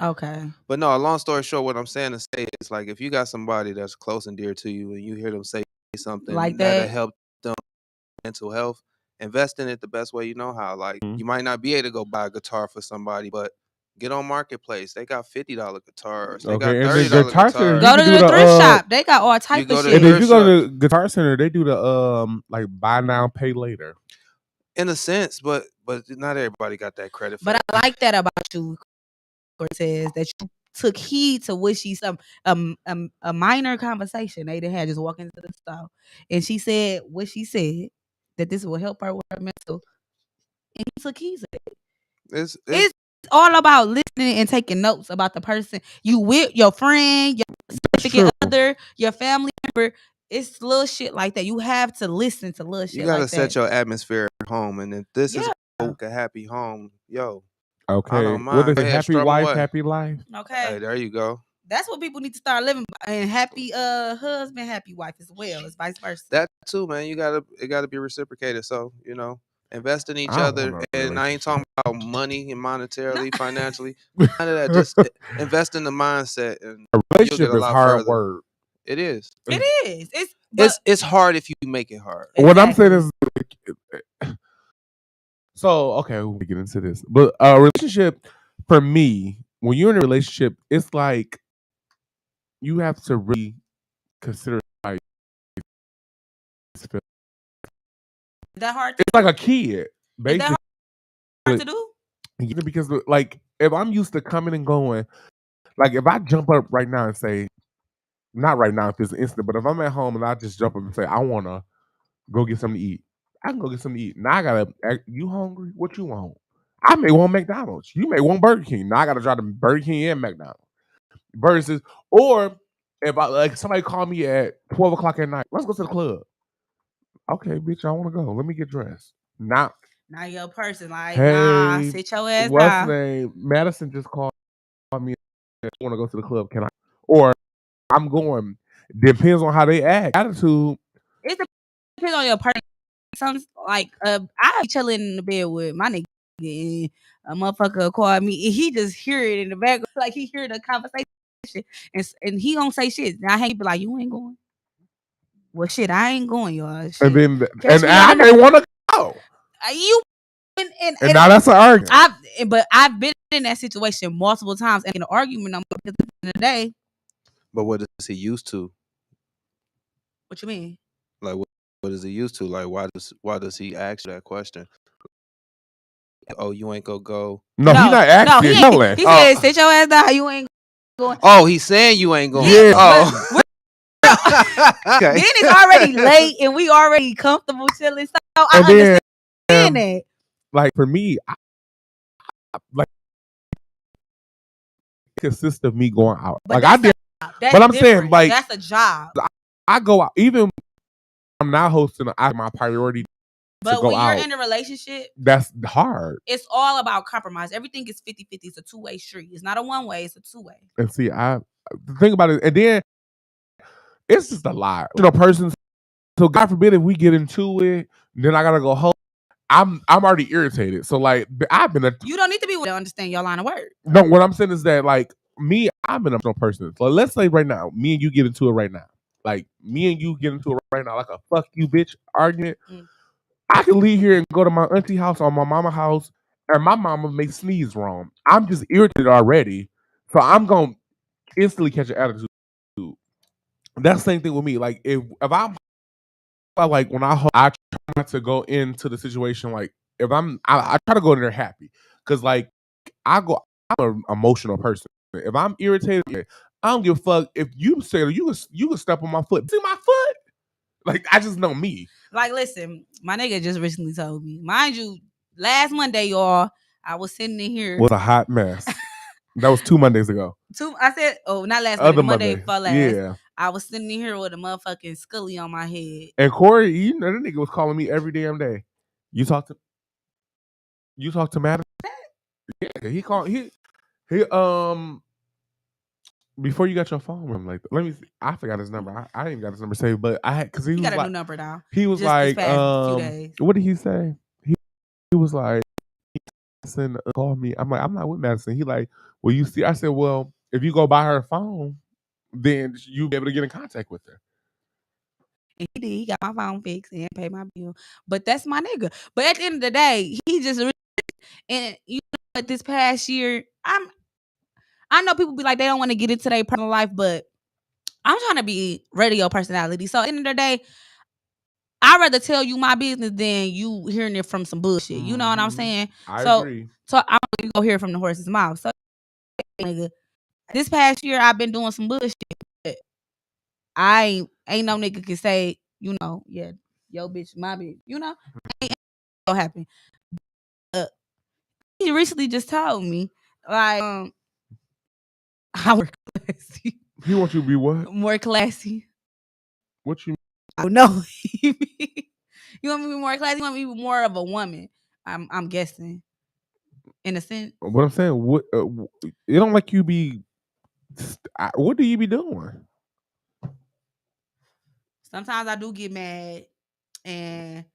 but no, long story short, what I'm saying to say is like if you got somebody that's close and dear to you, and you hear them say something like that'll help them mental health, invest in it the best way you know how. Like you might not be able to go buy a guitar for somebody, but get on Marketplace. They got $50 guitars. They got $30 guitars. Go to the thrift shop. They got all type of shit. And if you go to the Guitar Center, they do the like buy now, pay later. In a sense, but not everybody got that credit. But I like that about you, Cortez, that you took heed to what she a minor conversation they didn't have just walking into the store, and she said what she said that this will help her with her mental, and you took heed to it. It's all about listening and taking notes about the person you with, your friend, your significant other, your family member. It's little shit like that. You have to listen to little shit. You gotta like set that. your atmosphere at home, and if this is a happy home, yo. Okay. I don't mind. What is it? Happy wife, happy life. Okay. Hey, there you go. That's what people need to start living by. And happy husband, happy wife as well. It's vice versa. That too, man. It gotta be reciprocated. So, invest in each other. And I ain't talking about money and monetarily, financially. None of that. Just invest in the mindset, and a relationship is hard work. It is. It is. It's hard if you make it hard. Exactly. What I'm saying is, so okay, we'll get into this. But a relationship, for me, when you're in a relationship, it's like you have to really consider like that hard. It's like a kid, basically. Is that hard to do? Yeah, because like if I'm used to coming and going, like if I jump up right now and say, not right now if it's instant, but if I'm at home and I just jump up and say I wanna go get something to eat, I can go get something to eat. Now I gotta, you hungry? What you want? I may want McDonald's. You may want Burger King. Now I gotta drive to Burger King and McDonald's. Versus, or If I like somebody call me at 12 o'clock at night, let's go to the club. Okay, bitch, I want to go. Let me get dressed. Now, your person, like, nah, hey, sit your ass what's the down. name? Madison just called me. I want to go to the club. Can I? Or I'm going. Depends on how they act. Attitude. It depends on your person. Some like I be chilling in the bed with my nigga, and a motherfucker call me, and he just hear it in the background, like he hear the conversation, and he don't say shit. And I hate be like, you ain't going. Well, shit, I ain't going, y'all. Shit, And then catch me I on the may want to go. you And now that's an argument. I've been in that situation multiple times and in an argument on because at the end of the day. But what is he used to? What you mean? Like what is he used to? Like why does he ask you that question? Oh, you ain't gonna go. No, he not asking. He ain't. He said, "Sit your ass down. You ain't going." Oh, he's saying you ain't going. Yeah. Oh. Okay. Then it's already late and we already comfortable chilling. So I understand that. Like for me, like it consists of me going out. But like I did, but I'm saying like that's a job. I go out even. I'm not hosting. My priority. But when you're in a relationship, that's hard. It's all about compromise. Everything is 50-50. It's a two-way street. It's not a one-way. It's a two-way. And see, the thing about it, and then it's just a lot. Person. So God forbid if we get into it, then I gotta go home. I'm already irritated. So like I've been you don't need to be to understand your line of work. No, what I'm saying is that like me, I'm an emotional person. So let's say right now, me and you get into it right now. Like me and you get into it right now, like a fuck you bitch argument. I can leave here and go to my auntie house or my mama house, and my mama may sneeze wrong. I'm just irritated already, so I'm gonna instantly catch an attitude. That's the same thing with me. Like if I'm like when I try to go into the situation like if I try to go in there happy because like I'm an emotional person. If I'm irritated, I don't give a fuck if you say you can step on my foot. See my foot? Like I just know me. Like listen, my nigga just recently told me, mind you, last Monday, y'all, I was sitting in here. Was a hot mess. That was 2 Mondays ago. I said, not last Other Monday for last. Yeah. I was sitting in here with a motherfucking Scully on my head. And Corey, you know that nigga was calling me every damn day. You talk to Madison? Yeah, he called he before you got your phone, I'm like, let me see. I forgot his number. I didn't even got his number saved, but I had because he was got a like, new number now. He was just like, few days. What did he say? He was like, Madison called me. I'm like, I'm not with Madison. He like, well, you see, I said, well, if you go buy her phone, then you'll be able to get in contact with her. And he did. He got my phone fixed and paid my bill. But that's my nigga. But at the end of the day, he just and you know, this past year, I know people be like they don't want to get into their personal life, but I'm trying to be radio personality. So at the end of the day, I'd rather tell you my business than you hearing it from some bullshit. You know what I'm saying? I agree. So I'm gonna go hear it from the horse's mouth. So nigga, this past year I've been doing some bullshit. But I ain't no nigga can say, you know, yeah, yo bitch, my bitch. You know, ain't gonna happen. He recently just told me like I work classy. He wants you to be what? More classy. What you? I don't know. You want me to be more classy? You want me to be more of a woman? I'm guessing. In a sense. What I'm saying, what it don't like you be. What do you be doing? Sometimes I do get mad, and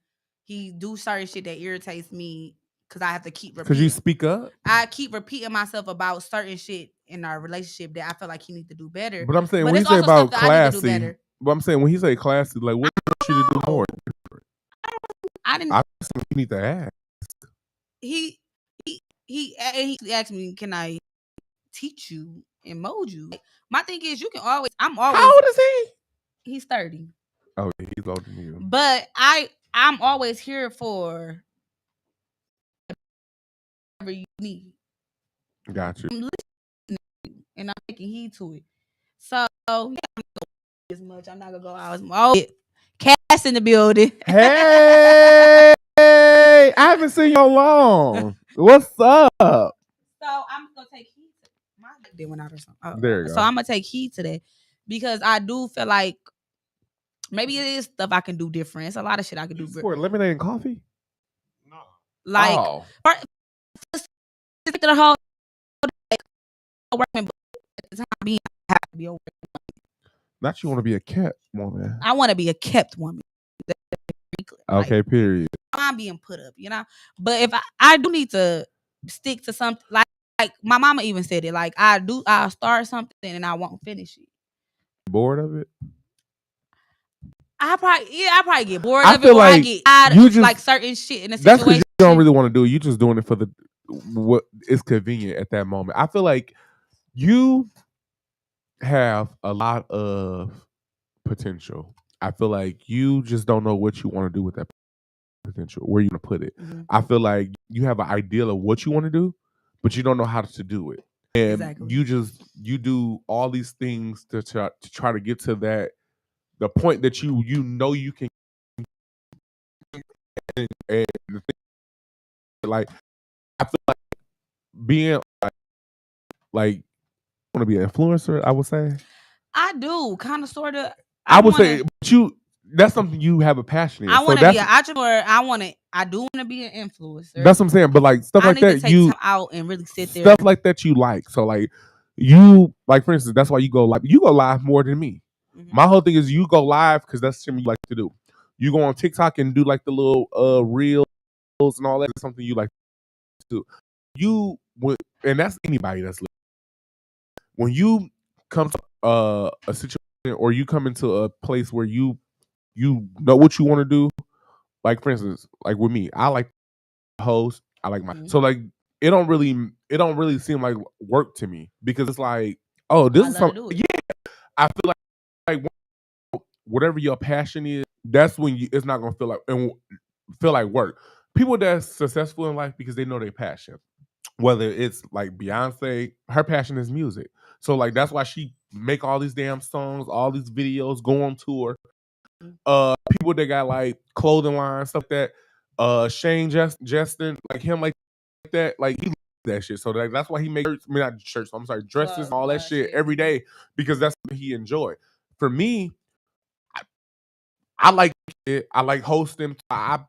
he do certain shit that irritates me because I have to keep repeating. Because you speak up. I keep repeating myself about certain shit in our relationship that I feel like he needs to do better. But I'm saying when he say about classy, but I'm saying when he say classy, like what do you do more? I didn't. I think you need to ask. He asked me, "Can I teach you and mold you?" My thing is, you can always. I'm always. How old is he? He's 30. Oh, yeah, he's older than you. But I'm always here for whatever you need. Got you. I'm listening and I'm taking heed to it. So yeah, I'm not gonna go as much. I'm not gonna go out as much. Oh, Cass in the building. Hey, I haven't seen you long. What's up? So I'm gonna take heed to my light went out or something. There you go. So I'm gonna take heed to that. because I do feel like maybe it is stuff I can do different. It's a lot of shit I can do. For lemonade and coffee? No. Like, Oh. the whole working, but at the time being, I have to be a working. Not you want to be a kept woman. I want to be a kept woman. Okay, Like, period. I'm being put up, But if I do need to stick to something, like my mama even said it. Like I'll start something and I won't finish it. Bored of it? I probably get bored I of it, feel or I like get tired you of just- like certain shit in a That's because situation. you don't really want to do it. You just doing it for what is convenient at that moment. I feel like you have a lot of potential. I feel like you just don't know what you want to do with that potential, where you want to put it. Mhm. I feel like you have an ideal of what you want to do, but you don't know how to do it. And Exactly. you do all these things to try to get to the point that you know you can. And the thing, like, I feel like being like want to be an influencer, I would say. I do kind of sort of. I would say, but that's something you have a passion in. I want so to be an entrepreneur. I do want to be an influencer. That's what I'm saying. But like stuff I like need to that, take time out and really sit there. Stuff like that you like. So like you like, for instance, that's why you go live more than me. Mm-hmm. My whole thing is you go live because that's something you like to do. You go on TikTok and do like the little reels and all that. Is something you like to do. And that's anybody that's listening. When you come to a situation or you come into a place where you know what you want to do, like for instance, like with me, I like to host. I like my so like it don't really seem like work to me because it's like, oh, this is something. Yeah, I feel like whatever your passion is, that's when it's not gonna feel like work. People that's successful in life because they know their passion. Whether it's like Beyonce, her passion is music. So like that's why she make all these damn songs, all these videos, go on tour. People that got like clothing lines, stuff that Shane Justin, like him, like that, like he loves that shit. So like that's why he makes shirts, I'm sorry, dresses and all that shit every day because that's what he enjoy. For me, I like it. I like hosting. If I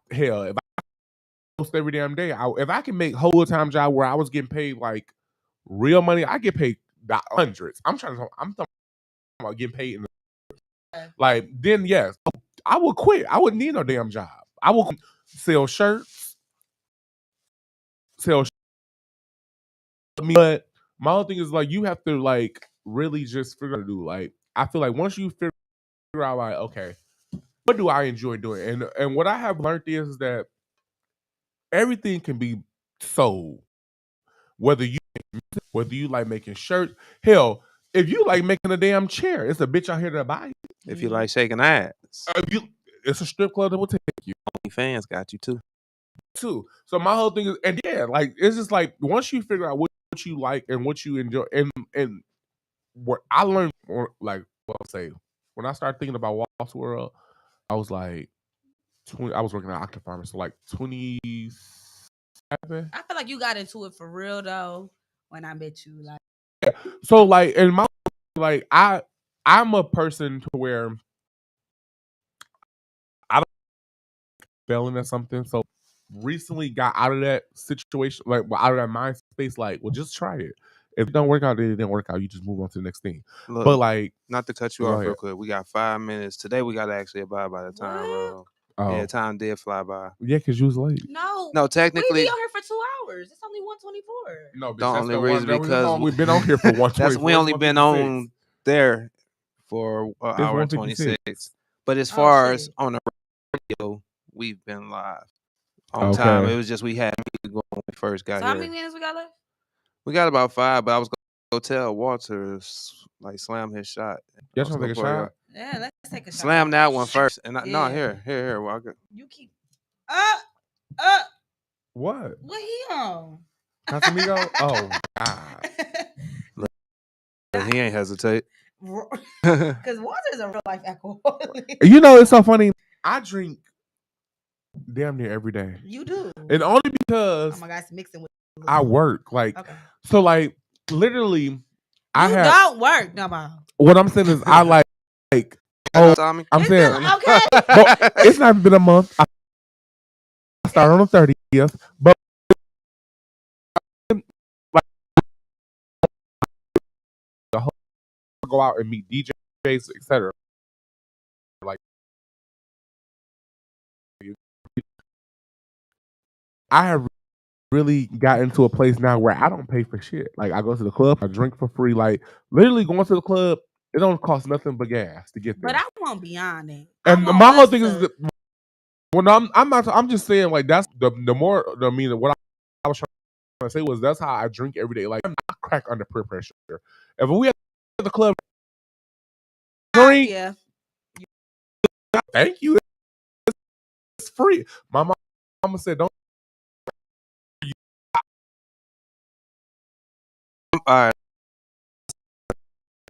host every damn day, if I can make whole time job where I was getting paid like real money, I get paid hundreds. I'm talking about getting paid in the, like then yes, I would quit. I wouldn't need no damn job. I will sell shirts, but my whole thing is like you have to like really just figure out to do. Like I feel like once you figure out like, okay, what do I enjoy doing? And what I have learned is that everything can be sold. Whether you like making shirts, hell, if you like making a damn chair, it's a bitch out here to buy it. If you like shaking ass, it's a strip club that will take you. Fans got you too. So my whole thing is, and yeah, like it's just like once you figure out what you like and what you enjoy, and what I learned, or like what I'll say, when I started thinking about Walt's World, I was like 20. I was working at Octafarmer, so like 27. I feel like you got into it for real though when I met you. Like, yeah. So like, and my like I'm a person to where I don't failing at something. So recently got out of that situation, like out of that mind space. Like, well, just try it. If it don't work out, then it didn't work out. You just move on to the next thing. Look, but like, not to cut you off real quick, we got 5 minutes today. We got to actually abide by the time, bro. Oh. Yeah, time did fly by. Yeah, because you was late. No, technically, we be on here for 2 hours. It's only 124. No, bitch, the only reason because we've been on here for 124. We only been on there for an hour and 26. But as far as on the radio, we've been live on time. It was just we had music going when we first got here. How many minutes we got left? We got about 5, but I was gonna tell Walter like slam his shot. Y'all trying to take a shot? Yeah, let's take a shot. Slam that one first. And no, here. Well, you keep what? What he on? Casamigo? Oh God. Look, he ain't hesitate. Because Walter's a real life alcoholic. You know, it's so funny. I drink damn near every day. You do. And only because oh my God, it's mixing with I work. Like so like literally I don't work, no. what I'm saying is I like Oh, Tommy. I'm It's saying still okay. but it's not been a month. I started on the 30th, but like the whole go out and meet DJs, etc. Like I have really got into a place now where I don't pay for shit. Like I go to the club, I drink for free. Like literally going to the club, it don't cost nothing but gas to get there. But I want beyond that. And my whole thing is that when I'm not, I'm just saying like that's the more I mean what I was trying to say was that's how I drink every day. Like I'm not crack under peer pressure. If we at the club drink, yeah. thank you, it's free. My mama said don't. All right.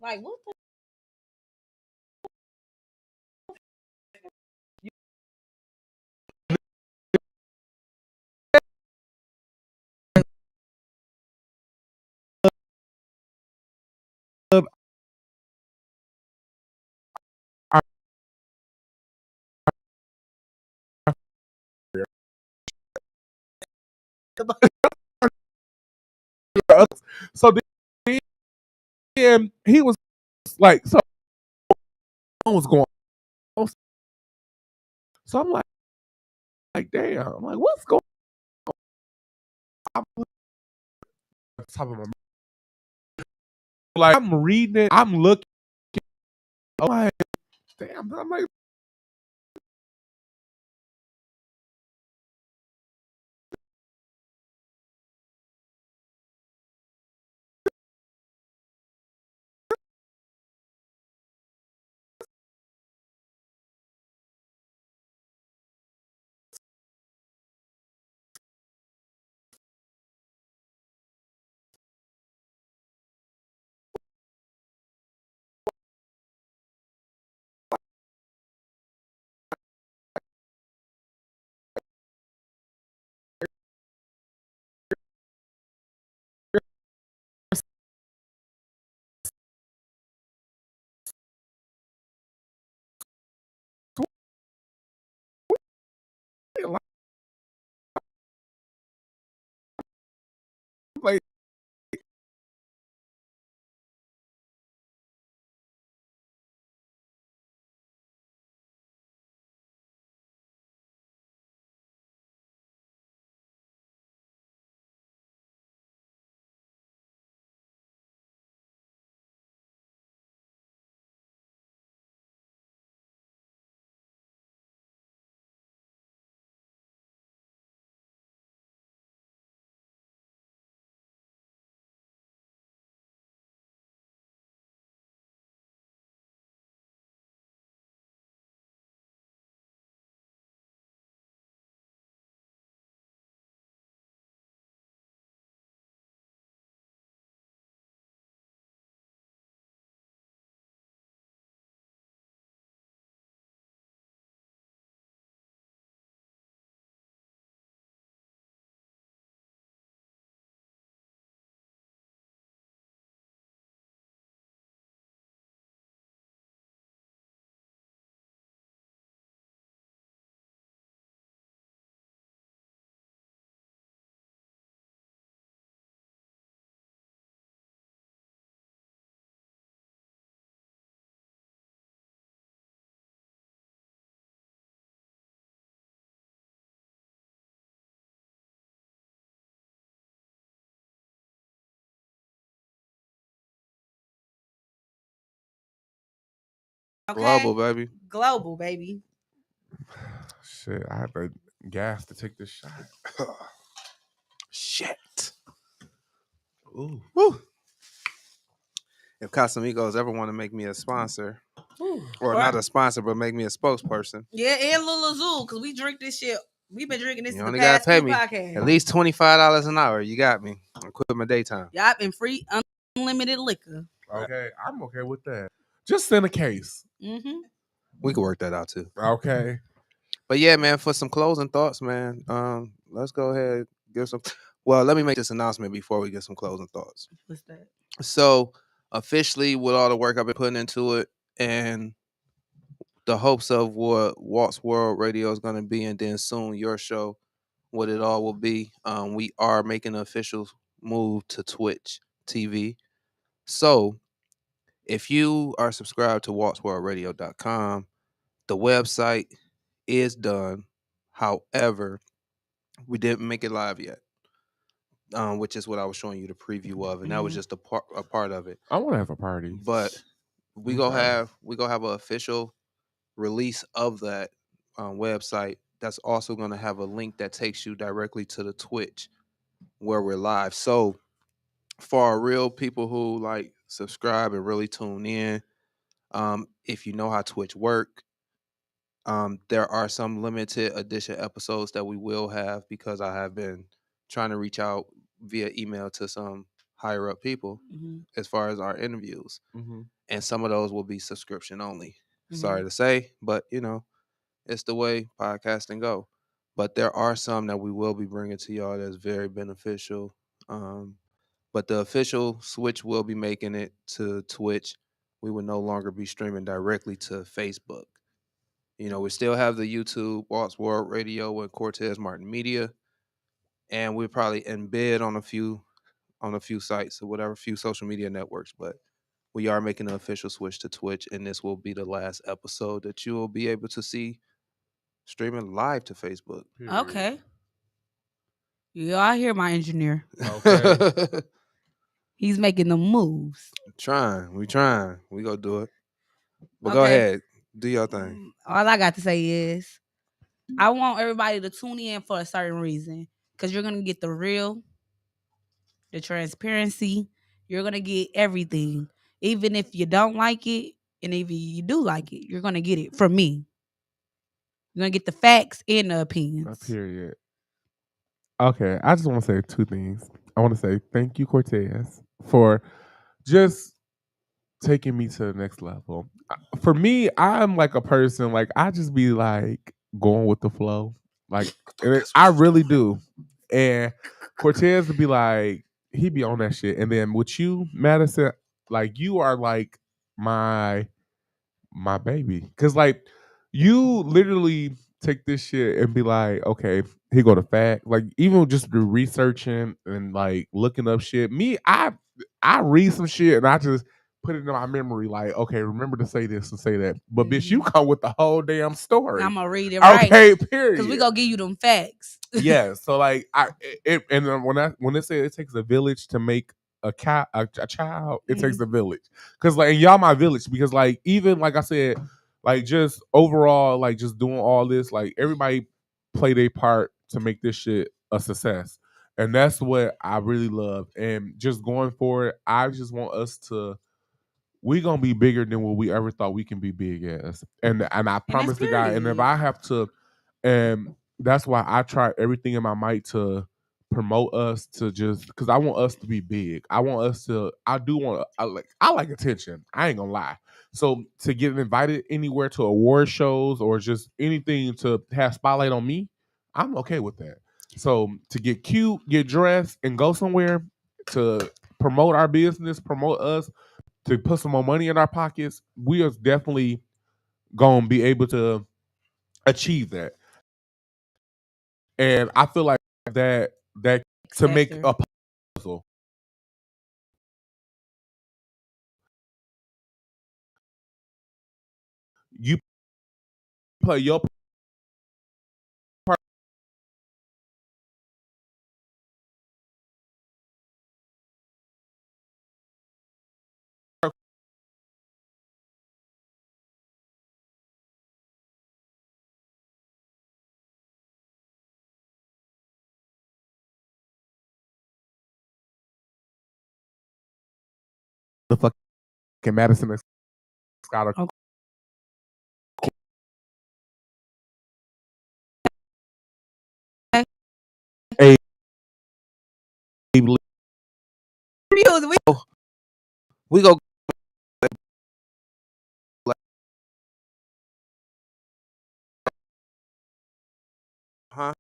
Like what? So then he was like, so what was going on? So I'm like, damn, I'm like, what's going on? I'm top of my like, I'm reading it, I'm looking, I'm like, damn, I'm like, like Okay. Global, baby. Global, baby. shit, I have to gas to take this shot. Shit. Ooh. Woo. If Casamigos ever want to make me a sponsor, or not a sponsor, but make me a spokesperson, Yeah, and Lil Azul, because we drink this shit. We've been drinking this you in the only gotta past pay few me podcasts. at least $25 an hour. You got me. I quit my daytime. Y'all been free, unlimited liquor. Okay, I'm okay with that. Just send a case. Mm-hmm. We can work that out too. Okay. But yeah, man, for some closing thoughts, man, let's go ahead and give some. Well, let me make this announcement before we get some closing thoughts. What's that? So, officially with all the work I've been putting into it and the hopes of what Walt's World Radio is going to be, and then soon your show, what it all will be. We are making an official move to Twitch TV. So if you are subscribed to waltzworldradio.com, the website is done. However, we didn't make it live yet, which is what I was showing you the preview of, and that was just a part of it. I want to have a party. But we gonna have an official release of that website. That's also gonna have a link that takes you directly to the Twitch where we're live. So for our real people who like subscribe and really tune in, if you know how Twitch work, there are some limited edition episodes that we will have because I have been trying to reach out via email to some higher up people as far as our interviews. And some of those will be subscription only. Sorry to say, but it's the way podcasting go. But there are some that we will be bringing to y'all that's very beneficial. But the official switch will be making it to Twitch. We will no longer be streaming directly to Facebook. We still have the YouTube, Walt's World Radio, and Cortez Martin Media, and we're probably embed on a few sites or whatever, few social media networks. But we are making an official switch to Twitch, and this will be the last episode that you will be able to see streaming live to Facebook. Okay. Yeah, I hear my engineer. Okay. He's making the moves. We trying. We gonna do it. But go Okay. ahead, do your thing. All I got to say is I want everybody to tune in for a certain reason. Because you're going to get the real, the transparency. You're going to get everything. Even if you don't like it, and if you do like it, you're going to get it from me. You're going to get the facts and the opinions. Period. Okay, I just want to say two things. I want to say thank you, Cortez, for just taking me to the next level. For me, I'm like a person, like I just be like going with the flow. Like I really do. And Cortez would be like, he be on that shit. And then with you, Madison, like you are like my baby. Cause like you literally take this shit and be like, okay, here go the fact. Like even just the researching and like looking up shit. Me, I read some shit and I just put it in my memory, like, okay, remember to say this and say that. But bitch, you come with the whole damn story. I'm gonna read it right. Okay, period. Because we gonna give you them facts. Yeah. So like and then when they say it takes a village to make a child, it takes a village. Cause like and y'all my village, because like even like I said, like just overall, like just doing all this, like everybody play their part to make this shit a success. And that's what I really love. And just going forward, I just want us to we gonna be bigger than what we ever thought we can be big as. And I promise the guy, and if I have to, and that's why I try everything in my might to promote us to just because I want us to be big. I want us to. I do want. I like attention. I ain't gonna lie. So to get invited anywhere to award shows or just anything to have spotlight on me, I'm okay with that. So to get cute, get dressed, and go somewhere to promote our business, promote us, to put some more money in our pockets, we are definitely gonna be able to achieve that. And I feel like that to make a puzzle, you play your part. The fucking Madison Scott. Okay. A We go. Huh?